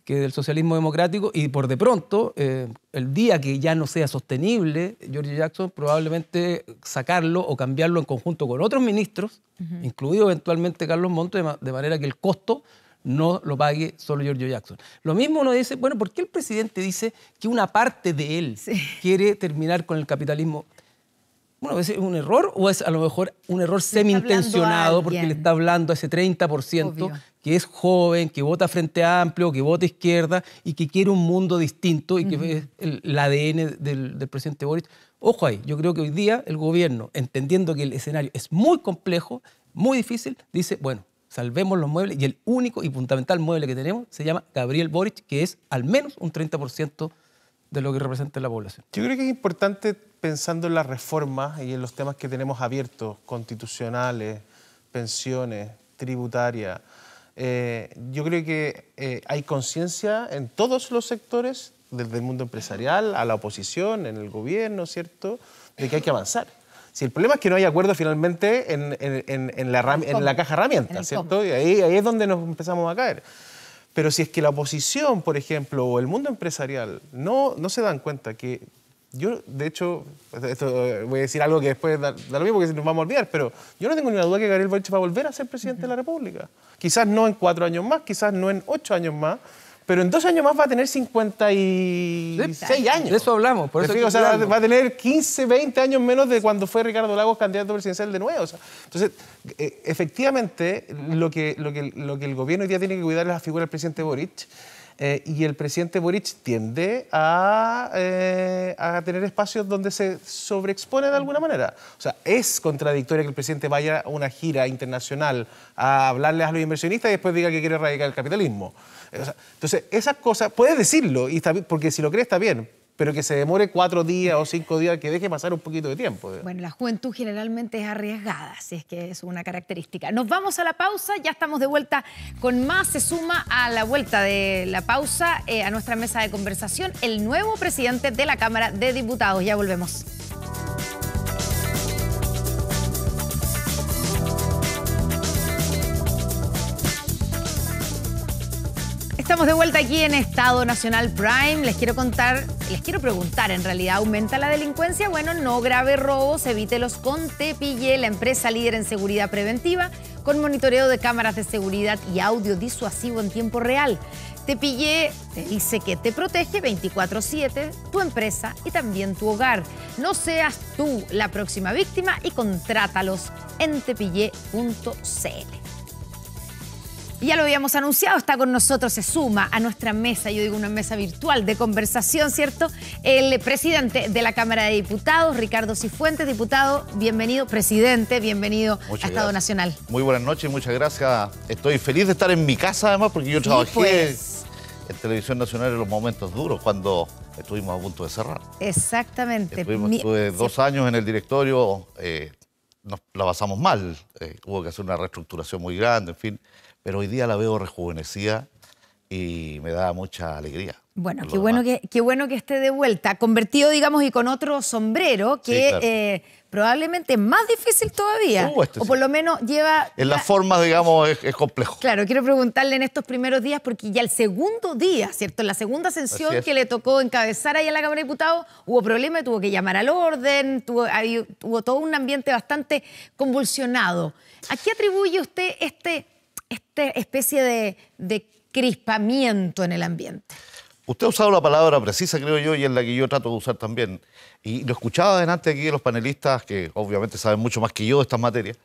que del socialismo democrático, y por de pronto, el día que ya no sea sostenible Giorgio Jackson, probablemente sacarlo o cambiarlo en conjunto con otros ministros, incluido eventualmente Carlos Montes, de manera que el costo no lo pague solo Giorgio Jackson. Lo mismo uno dice, bueno, ¿por qué el presidente dice que una parte de él quiere terminar con el capitalismo? Bueno, ¿es un error o es a lo mejor un error semi-intencionado porque le está hablando a ese 30% Obvio. Que es joven, que vota Frente Amplio, que vota izquierda y que quiere un mundo distinto y que es el ADN del presidente Boric? Ojo ahí, yo creo que hoy día el gobierno, entendiendo que el escenario es muy complejo, muy difícil, dice, bueno, salvemos los muebles, y el único y fundamental mueble que tenemos se llama Gabriel Boric, que es al menos un 30% de lo que representa la población. Yo creo que es importante, pensando en las reformas y en los temas que tenemos abiertos, constitucionales, pensiones, tributaria, yo creo que hay conciencia en todos los sectores, desde el mundo empresarial a la oposición, en el gobierno, ¿cierto?, de que hay que avanzar. Si el problema es que no hay acuerdo finalmente en la caja herramientas, ¿cierto? Y ahí es donde nos empezamos a caer. Pero si es que la oposición, por ejemplo, o el mundo empresarial no se dan cuenta que... Yo, de hecho, voy a decir algo que después da lo mismo, porque nos vamos a olvidar, pero yo no tengo ninguna duda que Gabriel Boric va a volver a ser presidente de la República. Quizás no en 4 años más, quizás no en 8 años más, pero en 2 años más va a tener 56 años. De eso hablamos. Por eso o sea, va a tener 15, 20 años menos de cuando fue Ricardo Lagos candidato presidencial de nuevo. O sea, entonces, efectivamente, lo que el gobierno hoy día tiene que cuidar es la figura del presidente Boric. Y el presidente Boric tiende a tener espacios donde se sobreexpone de alguna manera. O sea, es contradictorio que el presidente vaya a una gira internacional a hablarles a los inversionistas y después diga que quiere erradicar el capitalismo. O sea, entonces, esas cosas, puedes decirlo, y está bien, porque si lo crees está bien, pero que se demore 4 días o 5 días, que deje pasar un poquito de tiempo. Bueno, la juventud generalmente es arriesgada, si es que es una característica. Nos vamos a la pausa, ya estamos de vuelta con más. Se suma a la vuelta de la pausa a nuestra mesa de conversación el nuevo presidente de la Cámara de Diputados. Ya volvemos. estamos de vuelta aquí en Estado Nacional Prime. Les quiero preguntar, en realidad, ¿aumenta la delincuencia? Bueno, no grave robos, evítelos con Tepillé, la empresa líder en seguridad preventiva, con monitoreo de cámaras de seguridad y audio disuasivo en tiempo real. Tepillé te dice que te protege 24/7, tu empresa y también tu hogar. No seas tú la próxima víctima y contrátalos en tepillé.cl. Y ya lo habíamos anunciado, está con nosotros, se suma a nuestra mesa, yo digo una mesa virtual de conversación, ¿cierto? El presidente de la Cámara de Diputados, Ricardo Cifuentes. Diputado, bienvenido. Presidente, bienvenido a Estado Nacional. Muy buenas noches, muchas gracias. Estoy feliz de estar en mi casa, además, porque yo trabajé en Televisión Nacional en los momentos duros, cuando estuvimos a punto de cerrar. Exactamente. Estuve 2 años en el directorio, nos la pasamos mal, hubo que hacer una reestructuración muy grande, en fin. Pero hoy día la veo rejuvenecida y me da mucha alegría. Bueno, qué bueno que esté de vuelta, convertido, digamos, y con otro sombrero, que sí, claro, probablemente es más difícil todavía, o por lo menos lleva... En las formas, digamos, es complejo. Claro, quiero preguntarle en estos primeros días, porque ya el segundo día, ¿cierto? En la segunda sesión que le tocó encabezar ahí en la Cámara de Diputados, hubo problemas, tuvo que llamar al orden, hubo todo un ambiente bastante convulsionado. ¿A qué atribuye usted esta especie de crispamiento en el ambiente? Usted ha usado la palabra precisa, creo yo, y es la que yo trato de usar también. Y lo escuchaba adelante aquí de los panelistas, que obviamente saben mucho más que yo de estas materias.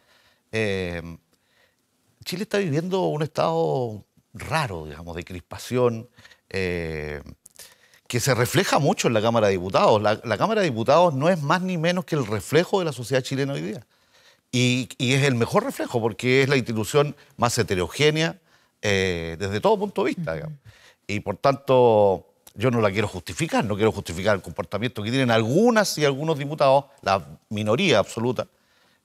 Chile está viviendo un estado raro, digamos, de crispación, que se refleja mucho en la Cámara de Diputados. La Cámara de Diputados no es más ni menos que el reflejo de la sociedad chilena hoy día. Y es el mejor reflejo porque es la institución más heterogénea desde todo punto de vista, digamos. Y por tanto, yo no la quiero justificar, no quiero justificar el comportamiento que tienen algunas y algunos diputados, la minoría absoluta,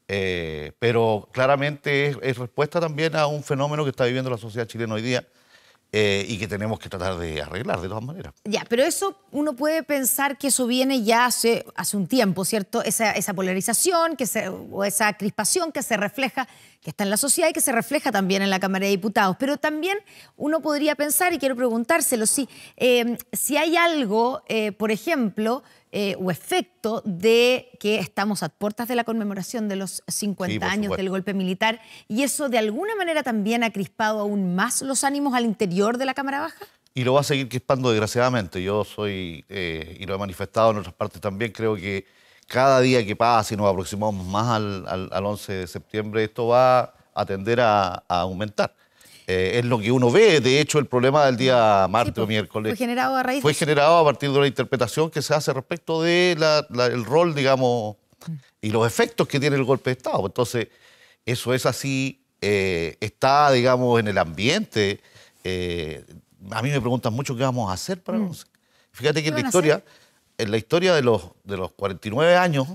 pero claramente es respuesta también a un fenómeno que está viviendo la sociedad chilena hoy día y que tenemos que tratar de arreglar de todas maneras. Ya, pero eso uno puede pensar que eso viene ya hace un tiempo, ¿cierto? Esa polarización o esa crispación que se refleja, que está en la sociedad y que se refleja también en la Cámara de Diputados. Pero también uno podría pensar, y quiero preguntárselo, si hay algo, por ejemplo, o efecto de que estamos a puertas de la conmemoración de los 50 años del golpe militar, y eso de alguna manera también ha crispado aún más los ánimos al interior de la Cámara Baja. Y lo va a seguir crispando, desgraciadamente. Yo soy, y lo he manifestado en otras partes también, creo que cada día que pasa y nos aproximamos más al 11 de septiembre, esto va a tender a aumentar. Es lo que uno ve. De hecho, el problema del día martes o miércoles fue generado a partir de una interpretación que se hace respecto de el rol, digamos, y los efectos que tiene el golpe de Estado. Entonces, eso es así, está, digamos, en el ambiente. A mí me preguntan mucho qué vamos a hacer para el 11. Fíjate que en la historia de los 49 años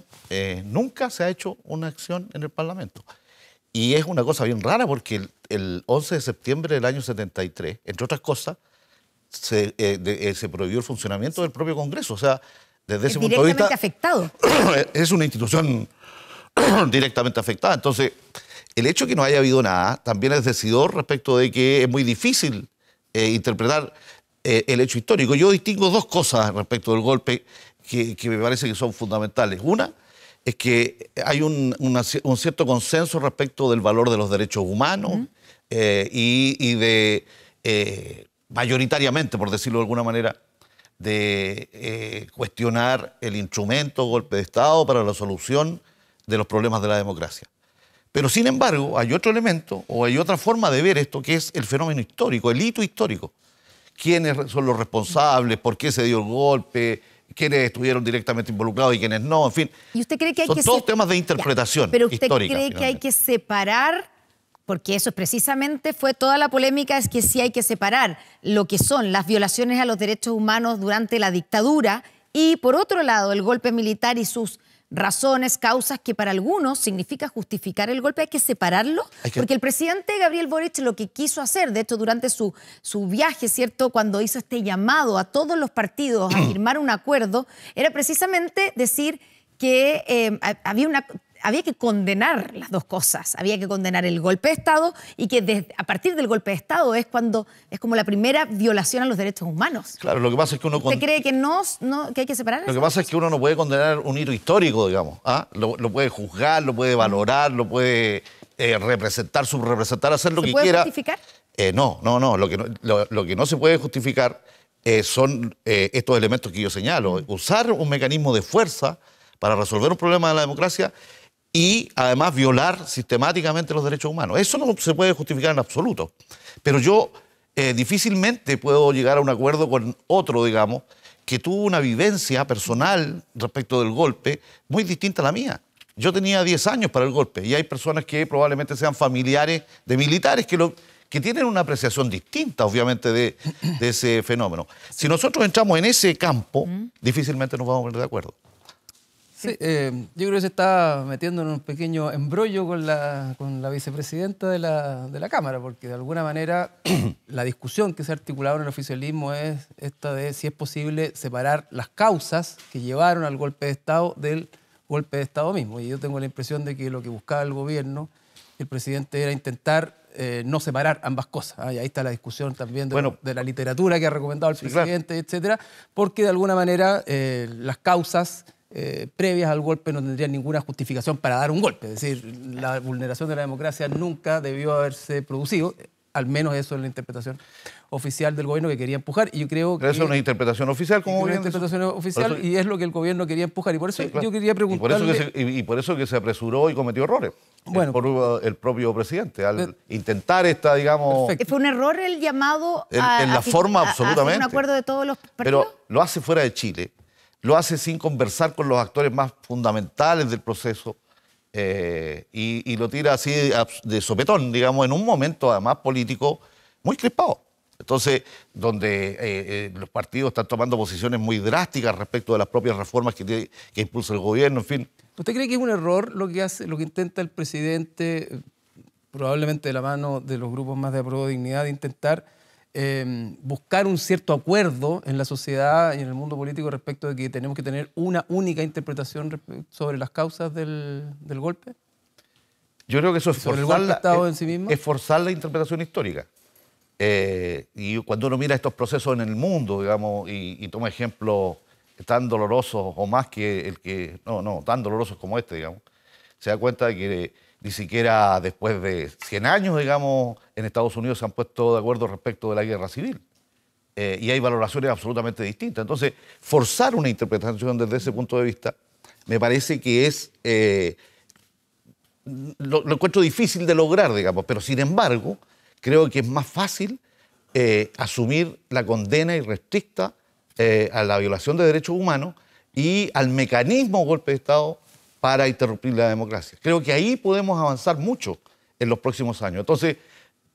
nunca se ha hecho una acción en el Parlamento. Y es una cosa bien rara porque el 11 de septiembre del año 73, entre otras cosas, se prohibió el funcionamiento del propio Congreso. O sea, desde ese punto de vista... afectado. Es una institución directamente afectada. Entonces, el hecho de que no haya habido nada también es decidor respecto de que es muy difícil interpretar el hecho histórico. Yo distingo 2 cosas respecto del golpe que me parece que son fundamentales. Una es que hay un cierto consenso respecto del valor de los derechos humanos y de, mayoritariamente, por decirlo de alguna manera, de cuestionar el instrumento golpe de Estado para la solución de los problemas de la democracia. Pero, sin embargo, hay otro elemento o hay otra forma de ver esto, que es el fenómeno histórico, el hito histórico. ¿Quiénes son los responsables? ¿Por qué se dio el golpe? ¿Quiénes estuvieron directamente involucrados y quiénes no? En fin, ¿y usted cree que hay son todos temas de interpretación pero usted histórica. ¿Cree que hay que separar? Porque eso precisamente fue toda la polémica, es que sí hay que separar lo que son las violaciones a los derechos humanos durante la dictadura y, por otro lado, el golpe militar y sus razones, causas que para algunos significa justificar el golpe. ¿Hay que separarlo? Porque el presidente Gabriel Boric lo que quiso hacer, de hecho, durante su viaje, ¿cierto?, cuando hizo este llamado a todos los partidos a firmar un acuerdo, era precisamente decir que había había que condenar las dos cosas. Había que condenar el golpe de Estado y que a partir del golpe de Estado es como la primera violación a los derechos humanos. Claro, lo que pasa es que uno... ¿Usted cree que que hay que separar? Lo que pasa es que uno no puede condenar un hito histórico, digamos. Lo puede juzgar, lo puede valorar, lo puede representar, subrepresentar, hacer lo que quiera. ¿Se puede justificar? No. Lo que no se puede justificar son estos elementos que yo señalo. Usar un mecanismo de fuerza para resolver un problema de la democracia y además violar sistemáticamente los derechos humanos. Eso no se puede justificar en absoluto. Pero yo difícilmente puedo llegar a un acuerdo con otro, digamos, que tuvo una vivencia personal respecto del golpe muy distinta a la mía. Yo tenía 10 años para el golpe y hay personas que probablemente sean familiares de militares que tienen una apreciación distinta, obviamente, de ese fenómeno. Si nosotros entramos en ese campo, difícilmente nos vamos a poner de acuerdo. Sí, yo creo que se está metiendo en un pequeño embrollo con la vicepresidenta de la Cámara, porque de alguna manera la discusión que se ha articulado en el oficialismo es esta de si es posible separar las causas que llevaron al golpe de Estado del golpe de Estado mismo. Y yo tengo la impresión de que lo que buscaba el gobierno, el presidente, era intentar no separar ambas cosas. Y ahí está la discusión también de la literatura que ha recomendado el presidente, claro, etcétera, porque de alguna manera las causas previas al golpe no tendrían ninguna justificación para dar un golpe. Es decir, la vulneración de la democracia nunca debió haberse producido, al menos eso es la interpretación oficial del gobierno que quería empujar. Y yo creo que eso es una interpretación oficial, como bien. Una interpretación oficial y es lo que el gobierno quería empujar. Y por eso yo quería preguntarle... Y por eso que se apresuró y cometió errores. Bueno, por el propio presidente, al intentar esta, digamos... Perfecto. ¿Fue un error el llamado en la forma, absolutamente. A hacer un acuerdo de todos los partidos? Pero lo hace fuera de Chile, lo hace sin conversar con los actores más fundamentales del proceso y lo tira así de sopetón, digamos, en un momento además político muy crispado. Entonces, donde los partidos están tomando posiciones muy drásticas respecto de las propias reformas que impulsa el gobierno, en fin. ¿Usted cree que es un error lo que intenta el presidente, probablemente de la mano de los grupos más de Apruebo Dignidad, de intentar buscar un cierto acuerdo en la sociedad y en el mundo político respecto de que tenemos que tener una única interpretación sobre las causas del golpe? Yo creo que eso es forzar la interpretación histórica. Y cuando uno mira estos procesos en el mundo, digamos, y toma ejemplos tan dolorosos o más que tan dolorosos como este, digamos, se da cuenta de que ni siquiera después de 100 años, digamos, en Estados Unidos se han puesto de acuerdo respecto de la guerra civil. Y hay valoraciones absolutamente distintas. Entonces, forzar una interpretación desde ese punto de vista me parece que es... lo encuentro difícil de lograr, digamos, pero sin embargo, creo que es más fácil asumir la condena irrestricta a la violación de derechos humanos y al mecanismo golpe de Estado para interrumpir la democracia. Creo que ahí podemos avanzar mucho en los próximos años. Entonces,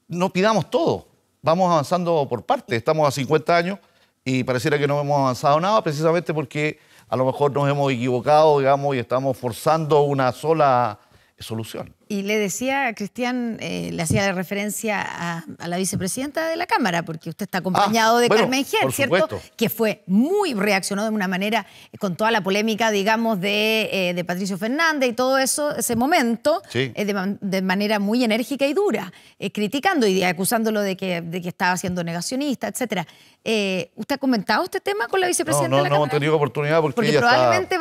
no pidamos todo, vamos avanzando por partes. Estamos a 50 años y pareciera que no hemos avanzado nada, precisamente porque a lo mejor nos hemos equivocado, digamos, y estamos forzando una sola solución. Y le decía, Cristian, le hacía la referencia a la vicepresidenta de la Cámara, porque usted está acompañado de Carmen Gier, ¿cierto? Supuesto. Que reaccionó de una manera, con toda la polémica, digamos, de Patricio Fernández y todo eso, ese momento, sí, de manera muy enérgica y dura, criticando y acusándolo de que estaba siendo negacionista, etcétera. ¿Usted ha comentado este tema con la vicepresidenta de la Cámara? No hemos tenido oportunidad porque ella probablemente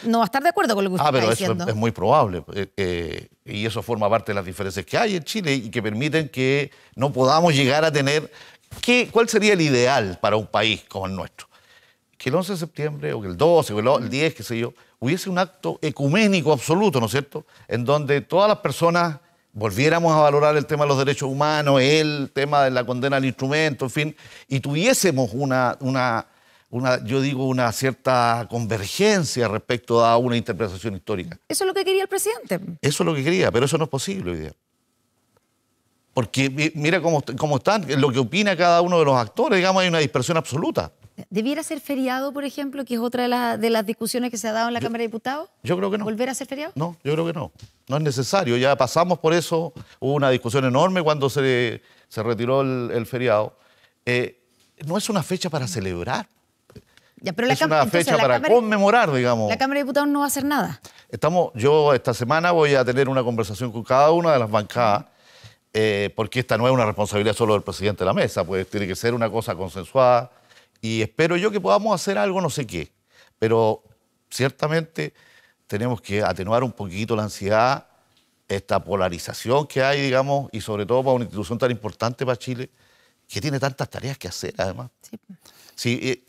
no va a estar de acuerdo con lo que usted está diciendo. Pero eso es muy probable. Y eso forma parte de las diferencias que hay en Chile y que permiten que no podamos llegar a tener... ¿Cuál sería el ideal para un país como el nuestro? Que el 11 de septiembre, o que el 12, o el 10, qué sé yo, hubiese un acto ecuménico absoluto, ¿no es cierto?, en donde todas las personas volviéramos a valorar el tema de los derechos humanos, el tema de la condena al instrumento, en fin, y tuviésemos una cierta convergencia respecto a una interpretación histórica. Eso es lo que quería el presidente. Eso es lo que quería, pero eso no es posible hoy día. Porque mira cómo están, lo que opina cada uno de los actores, digamos, hay una dispersión absoluta. ¿Debiera ser feriado, por ejemplo, que es otra de las discusiones que se ha dado en la Cámara de Diputados? Yo creo que no. ¿Volver a ser feriado? No, yo creo que no. No es necesario, ya pasamos por eso, hubo una discusión enorme cuando se retiró el feriado. No es una fecha para celebrar. Ya, pero es una entonces fecha para conmemorar, digamos. La Cámara de Diputados no va a hacer nada. Yo esta semana voy a tener una conversación con cada una de las bancadas, porque esta no es una responsabilidad solo del presidente de la mesa, pues tiene que ser una cosa consensuada. Y espero yo que podamos hacer algo, no sé qué. Pero ciertamente tenemos que atenuar un poquito la ansiedad, esta polarización que hay, digamos, y sobre todo para una institución tan importante para Chile, que tiene tantas tareas que hacer, además. Sí. Sí,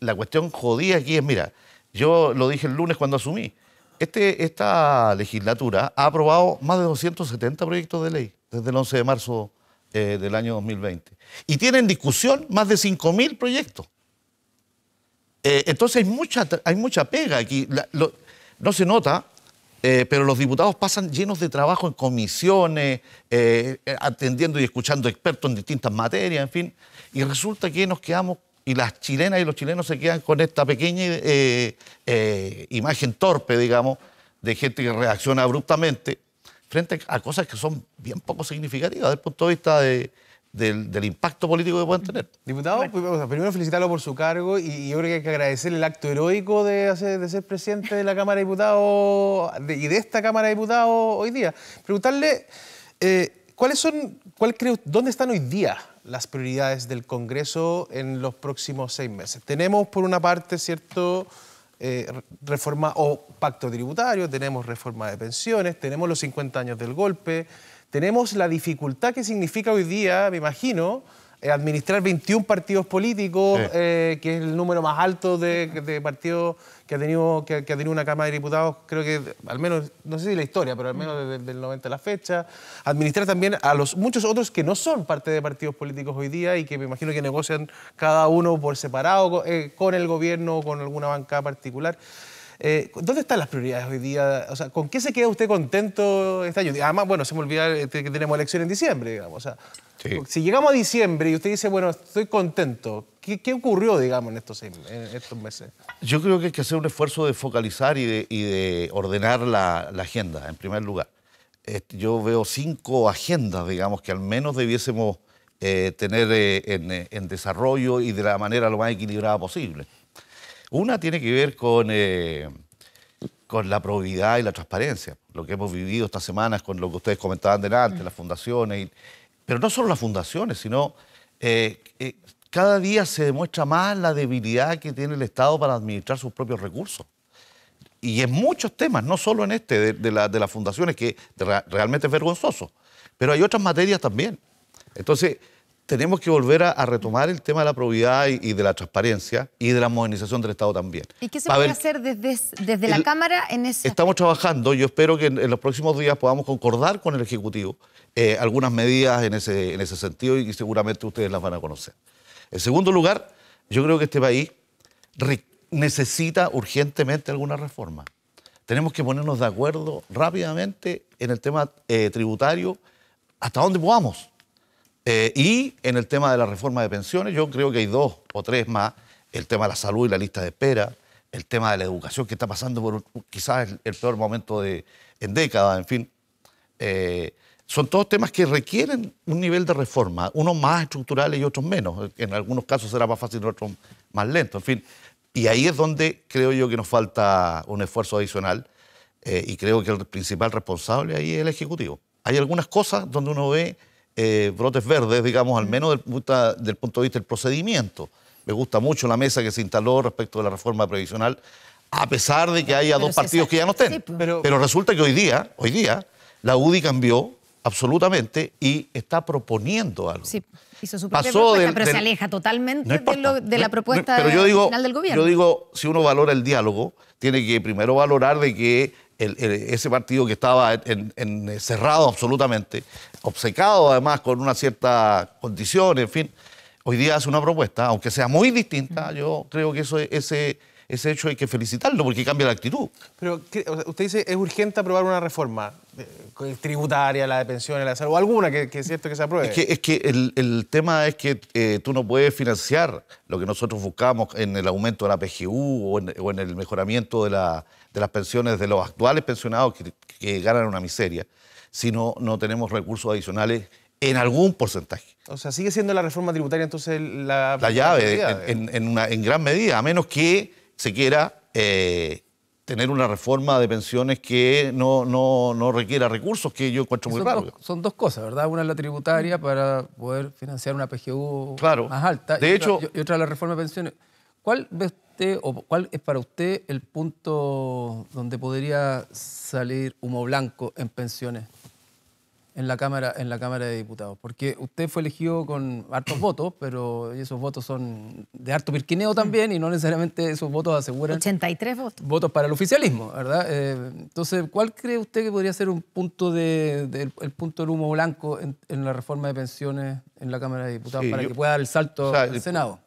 la cuestión jodida aquí es, mira, yo lo dije el lunes cuando asumí, esta legislatura ha aprobado más de 270 proyectos de ley desde el 11 de marzo del año 2020. Y tiene en discusión más de 5.000 proyectos. Entonces hay mucha pega aquí. No se nota, pero los diputados pasan llenos de trabajo en comisiones, atendiendo y escuchando expertos en distintas materias, en fin. Y resulta que nos quedamos, y las chilenas y los chilenos se quedan con esta pequeña imagen torpe, digamos, de gente que reacciona abruptamente frente a cosas que son bien poco significativas desde el punto de vista del impacto político que pueden tener. Diputado, primero felicitarlo por su cargo y yo creo que hay que agradecerle el acto heroico de ser presidente de la Cámara de Diputados y de esta Cámara de Diputados hoy día. Preguntarle, ¿dónde están hoy día las prioridades del Congreso en los próximos 6 meses? Tenemos, por una parte, cierto, reforma o pacto tributario, tenemos reforma de pensiones, tenemos los 50 años del golpe, tenemos la dificultad que significa hoy día, me imagino, administrar 21 partidos políticos, que es el número más alto de partidos que ha tenido una Cámara de Diputados, creo que al menos, no sé si la historia, pero al menos desde el 90 a la fecha. Administrar también a los muchos otros que no son parte de partidos políticos hoy día y que me imagino que negocian cada uno por separado con el gobierno o con alguna bancada particular. ¿Dónde están las prioridades hoy día? O sea, ¿con qué se queda usted contento este año? Además, bueno, se me olvida que tenemos elección en diciembre, digamos. O sea, sí. Si llegamos a diciembre y usted dice, bueno, estoy contento, ¿qué ocurrió, digamos, en estos meses? Yo creo que hay que hacer un esfuerzo de focalizar y de ordenar la agenda, en primer lugar. Yo veo 5 agendas, digamos, que al menos debiésemos tener en desarrollo y de la manera lo más equilibrada posible. Una tiene que ver con la probidad y la transparencia, lo que hemos vivido estas semanas con lo que ustedes comentaban delante, las fundaciones, pero no solo las fundaciones, sino cada día se demuestra más la debilidad que tiene el Estado para administrar sus propios recursos. Y en muchos temas, no solo en de las fundaciones, que realmente es vergonzoso, pero hay otras materias también. Entonces, tenemos que volver a retomar el tema de la probidad y de la transparencia y de la modernización del Estado también. ¿Y qué se puede hacer desde la Cámara en ese? Estamos trabajando. Yo espero que en los próximos días podamos concordar con el Ejecutivo algunas medidas en ese sentido y seguramente ustedes las van a conocer. En segundo lugar, yo creo que este país necesita urgentemente alguna reforma. Tenemos que ponernos de acuerdo rápidamente en el tema tributario hasta donde podamos. Y en el tema de la reforma de pensiones, yo creo que hay 2 o 3 más. El tema de la salud y la lista de espera, el tema de la educación, que está pasando por quizás el peor momento en décadas, en fin. Son todos temas que requieren un nivel de reforma, unos más estructurales y otros menos. En algunos casos será más fácil y otros más lento, en fin. Y ahí es donde creo yo que nos falta un esfuerzo adicional y creo que el principal responsable ahí es el Ejecutivo. Hay algunas cosas donde uno ve brotes verdes, digamos, al menos del punto de vista del procedimiento. Me gusta mucho la mesa que se instaló respecto de la reforma previsional, a pesar de que haya 2 partidos que ya no estén. Sí, pero resulta que hoy día la UDI cambió absolutamente y está proponiendo algo. Sí, hizo su propia propuesta, pero se aleja totalmente de la propuesta final del gobierno. Yo digo, si uno valora el diálogo, tiene que primero valorar de que ese partido que estaba cerrado absolutamente, obcecado además con una cierta condición, en fin, hoy día hace una propuesta, aunque sea muy distinta, yo creo que ese hecho hay que felicitarlo porque cambia la actitud. Pero usted dice, es urgente aprobar una reforma tributaria, la de pensiones, la de salud, alguna que es cierto que se apruebe. Es que el tema es que tú no puedes financiar lo que nosotros buscamos en el aumento de la PGU o en el mejoramiento de las pensiones de los actuales pensionados que ganan una miseria, si no tenemos recursos adicionales en algún porcentaje. O sea, sigue siendo la reforma tributaria entonces La llave, en gran medida, a menos que se quiera tener una reforma de pensiones que no requiera recursos, que yo encuentro muy raro. Son dos cosas, ¿verdad? Una es la tributaria para poder financiar una PGU más alta. De hecho, y otra la reforma de pensiones. ¿Cuál ve usted o cuál es para usted el punto donde podría salir humo blanco en pensiones en la Cámara de Diputados? Porque usted fue elegido con hartos votos, pero esos votos son de harto pirquineo también y no necesariamente esos votos aseguran 83 votos. Votos para el oficialismo, ¿verdad? Entonces, ¿cuál cree usted que podría ser un punto el punto del humo blanco en la reforma de pensiones en la Cámara de Diputados para que pueda dar el salto al Senado?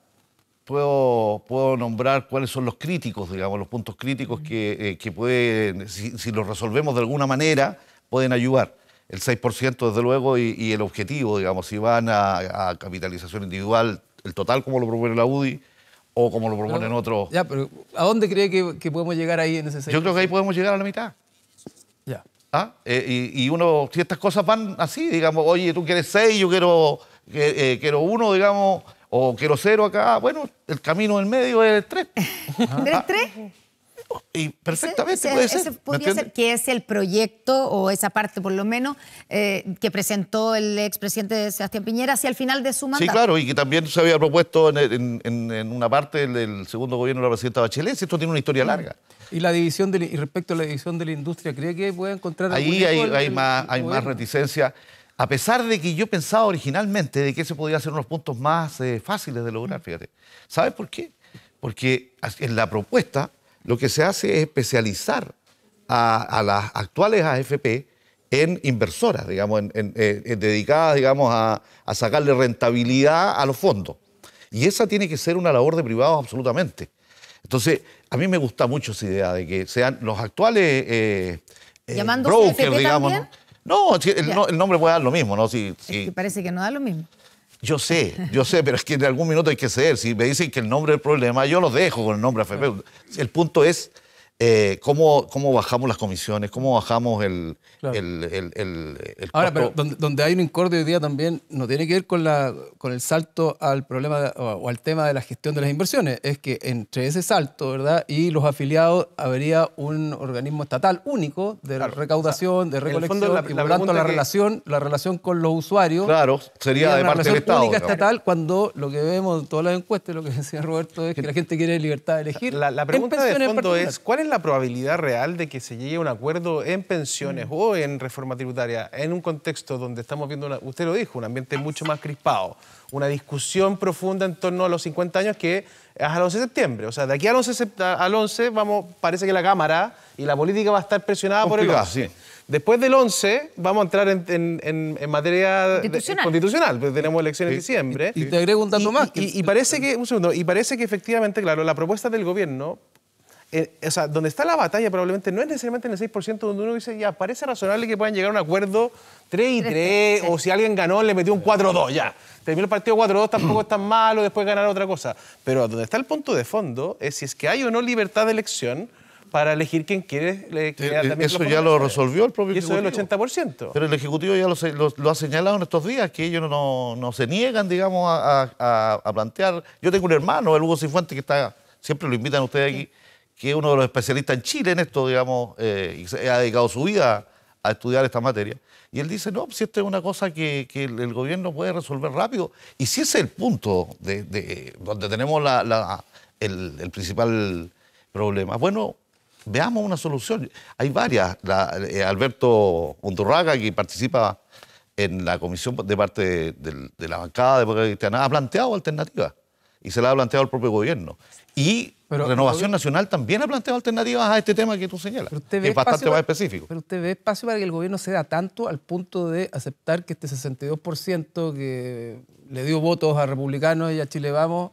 Puedo nombrar cuáles son los críticos, digamos, los puntos críticos que pueden, si los resolvemos de alguna manera, pueden ayudar. El 6% desde luego y el objetivo, digamos, si van a capitalización individual, el total como lo propone la UDI o como lo proponen otros. Ya, pero ¿a dónde cree que podemos llegar ahí en ese 6%? Yo creo que ahí podemos llegar a la mitad. Ya. Y uno, si estas cosas van así, digamos, oye, tú quieres 6, yo quiero 1, digamos, o quiero 0 acá, bueno, el camino del medio es el 3. ¿El 3? Y perfectamente puede ser. Ese podría ser, que es el proyecto, o esa parte por lo menos, que presentó el expresidente Sebastián Piñera hacia el final de su mandato. Sí, claro, y que también se había propuesto en una parte del segundo gobierno de la presidenta Bachelet. Esto tiene una historia larga. Y respecto a la división de la industria, ¿cree que puede encontrar ahí hay más reticencia? A pesar de que yo pensaba originalmente de que ese podía ser uno de los puntos más fáciles de lograr, fíjate. ¿Sabes por qué? Porque en la propuesta lo que se hace es especializar a las actuales AFP en inversoras, digamos, dedicadas, digamos, a sacarle rentabilidad a los fondos. Y esa tiene que ser una labor de privados absolutamente. Entonces, a mí me gusta mucho esa idea de que sean los actuales brokers, digamos. También. No, el nombre puede dar lo mismo, ¿no? Es que parece que no da lo mismo. Yo sé, pero es que en algún minuto hay que ceder. Si me dicen que el nombre del problema, yo los dejo con el nombre AFP. El punto es cómo bajamos las comisiones, cómo bajamos el Ahora, costo. pero donde hay un incordio hoy día también no tiene que ver con el salto al problema o al tema de la gestión de las inversiones. Es que entre ese salto, ¿verdad?, y los afiliados habría un organismo estatal único de recaudación, de recolección, y por tanto la relación con los usuarios. Claro, sería de parte del Estado. Única estatal, cuando lo que vemos en todas las encuestas, lo que decía Roberto, es que la gente quiere libertad de elegir. La pregunta de fondo es, ¿cuál es la probabilidad real de que se llegue a un acuerdo en pensiones o en reforma tributaria en un contexto donde estamos viendo, usted lo dijo, un ambiente mucho más crispado, una discusión profunda en torno a los 50 años que es al 11 de septiembre? O sea, de aquí al 11 parece que la Cámara y la política va a estar presionada por el 11. Sí. Después del 11 vamos a entrar en materia constitucional, porque tenemos elecciones en diciembre. Y te agrego un dato más. Y parece que efectivamente, claro, la propuesta del gobierno, o sea, donde está la batalla probablemente no es necesariamente en el 6%, donde uno dice, ya, parece razonable que puedan llegar a un acuerdo 3-3, o si alguien ganó, le metió un 4-2, ya. Terminó el partido 4-2, tampoco es tan malo, después ganar otra cosa. Pero donde está el punto de fondo es si es que hay o no libertad de elección para elegir quién quiere. Eso ya lo resolvió el propio Ejecutivo. Y eso es el 80%. Pero el Ejecutivo ya lo ha señalado en estos días, que ellos no se niegan, digamos, a plantear. Yo tengo un hermano, el Hugo Cifuentes, que siempre lo invitan ustedes aquí, que es uno de los especialistas en Chile en esto, digamos, y se ha dedicado su vida a estudiar esta materia. Y él dice, no, si esto es una cosa que el gobierno puede resolver rápido. Y si ese es el punto donde tenemos el principal problema, bueno, veamos una solución. Hay varias. Alberto Undurraga, que participa en la comisión de parte de la bancada de Democracia Cristiana, ha planteado alternativas y se la ha planteado el propio gobierno. Y Renovación Nacional también ha planteado alternativas a este tema que tú señalas, que es bastante más específico. Pero usted ve espacio para que el gobierno ceda tanto al punto de aceptar que este 62% que le dio votos a republicanos y a Chile Vamos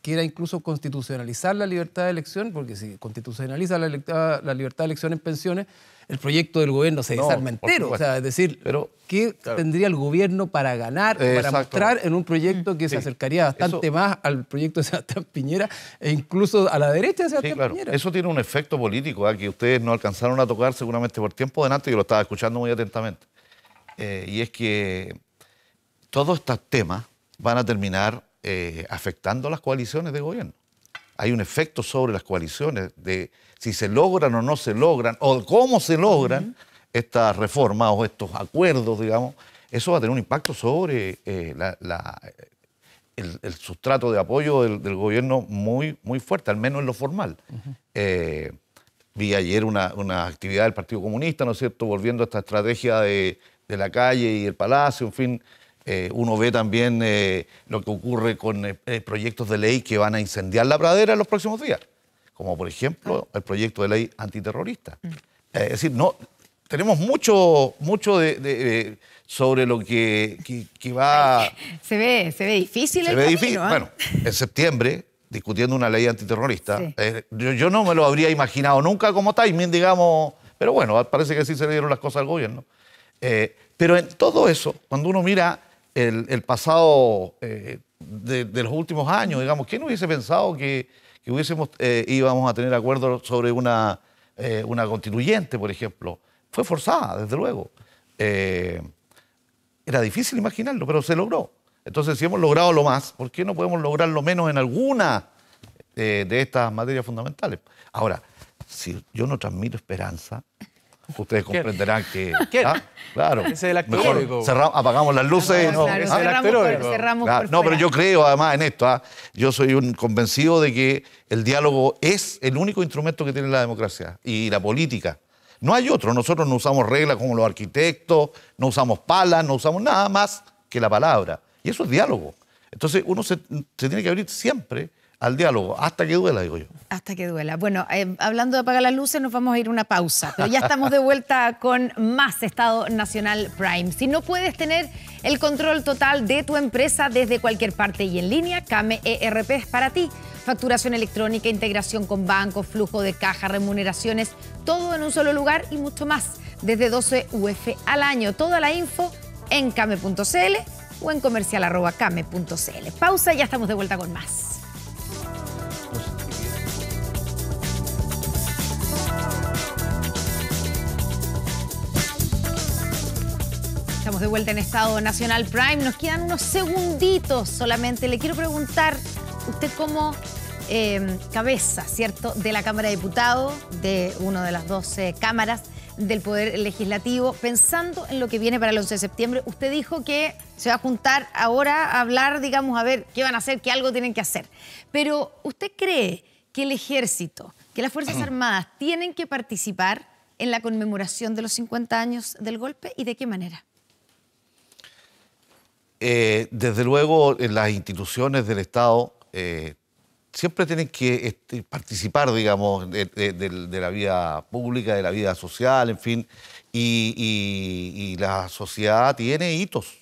quiera incluso constitucionalizar la libertad de elección, porque si constitucionaliza la libertad de elección en pensiones, el proyecto del gobierno se desarma entero. O sea, es decir, ¿qué tendría el gobierno para ganar, para mostrar en un proyecto que se acercaría bastante más al proyecto de Sebastián Piñera e incluso a la derecha de Sebastián Piñera? Eso tiene un efecto político, que ustedes no alcanzaron a tocar seguramente por tiempo delante, yo lo estaba escuchando muy atentamente. Y es que todos estos temas van a terminar afectando a las coaliciones de gobierno. Hay un efecto sobre las coaliciones de si se logran o no se logran, o cómo se logran estas reformas o estos acuerdos, digamos. Eso va a tener un impacto sobre el sustrato de apoyo del gobierno muy, muy fuerte, al menos en lo formal. Vi ayer una actividad del Partido Comunista, ¿no es cierto?, volviendo a esta estrategia de la calle y el palacio, en fin. Uno ve también lo que ocurre con proyectos de ley que van a incendiar la pradera en los próximos días, como por ejemplo el proyecto de ley antiterrorista. Es decir, no, tenemos mucho sobre lo que va... Se ve difícil se el ve camino, difícil. Bueno, en septiembre, discutiendo una ley antiterrorista, Sí. Yo no me lo habría imaginado nunca como timing, digamos, pero bueno, parece que así se le dieron las cosas al gobierno. Pero en todo eso, cuando uno mira el pasado de los últimos años, digamos, ¿quién hubiese pensado que íbamos a tener acuerdos sobre una constituyente, por ejemplo? Fue forzada, desde luego. Era difícil imaginarlo, pero se logró. Entonces, si hemos logrado lo más, ¿por qué no podemos lograr lo menos en alguna de estas materias fundamentales? Ahora, si yo no transmito esperanza, ustedes comprenderán que... Claro. Ese es el acto mejor heroico. apagamos las luces. Claro, ese es el cerramos acto heroico. cerramos Claro, por no, pero fuera. yo creo además en esto. Yo soy un convencido de que el diálogo es el único instrumento que tiene la democracia y la política. No hay otro. Nosotros no usamos reglas como los arquitectos, no usamos palas, no usamos nada más que la palabra. Y eso es diálogo. Entonces uno se tiene que abrir siempre al diálogo, hasta que duela, digo yo. Hasta que duela. Bueno, hablando de apagar las luces, nos vamos a ir a una pausa, pero ya estamos de vuelta con más Estado Nacional Prime. Si no puedes tener el control total de tu empresa desde cualquier parte y en línea, Kame ERP es para ti. Facturación electrónica, integración con bancos, flujo de caja, remuneraciones, todo en un solo lugar y mucho más. Desde 12 UF al año. Toda la info en kame.cl o en comercial@kame.cl. Pausa y ya estamos de vuelta con más. Estamos de vuelta en Estado Nacional Prime. Nos quedan unos segunditos solamente. Le quiero preguntar, usted como cabeza, ¿cierto?, de la Cámara de Diputados, de una de las 12 cámaras del Poder Legislativo, pensando en lo que viene para el 11 de septiembre, usted dijo que se va a juntar ahora a hablar, digamos, a ver qué van a hacer, qué algo tienen que hacer. Pero, ¿usted cree que el Ejército, que las Fuerzas Armadas tienen que participar en la conmemoración de los 50 años del golpe y de qué manera? Desde luego, las instituciones del Estado siempre tienen que participar, digamos, de la vida pública, de la vida social, en fin, y la sociedad tiene hitos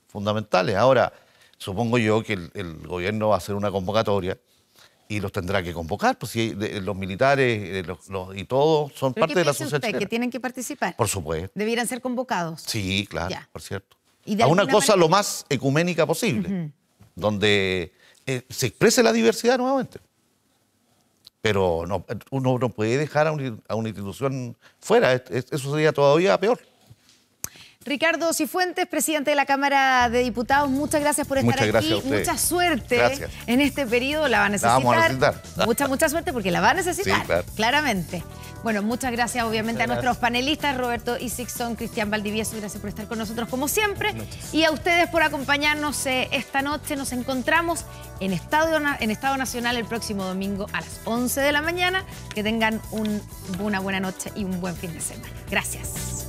fundamentales. Ahora, supongo yo que el gobierno va a hacer una convocatoria y los tendrá que convocar, pues si los militares y todos son ¿Pero parte de la qué piensa sociedad usted, chilena. que tienen que participar? Por supuesto. ¿Debieran ser convocados? Sí, claro, Ya. por cierto. Y de A una alguna cosa manera- lo más ecuménica posible, donde se exprese la diversidad nuevamente. Pero no, uno no puede dejar a una institución fuera, eso sería todavía peor. Ricardo Cifuentes, presidente de la Cámara de Diputados, muchas gracias por estar Muchas gracias aquí. a ustedes. Mucha suerte Gracias. en este periodo, la va a necesitar. vamos a necesitar. Mucha suerte porque la va a necesitar, Sí, claro. claramente. Bueno, muchas gracias obviamente a Muchas nuestros panelistas, Roberto Isixson, Cristian Valdivieso, gracias por estar con nosotros como siempre. Y a ustedes por acompañarnos esta noche. Nos encontramos en Estado Nacional el próximo domingo a las 11 de la mañana. Que tengan una buena noche y un buen fin de semana. Gracias.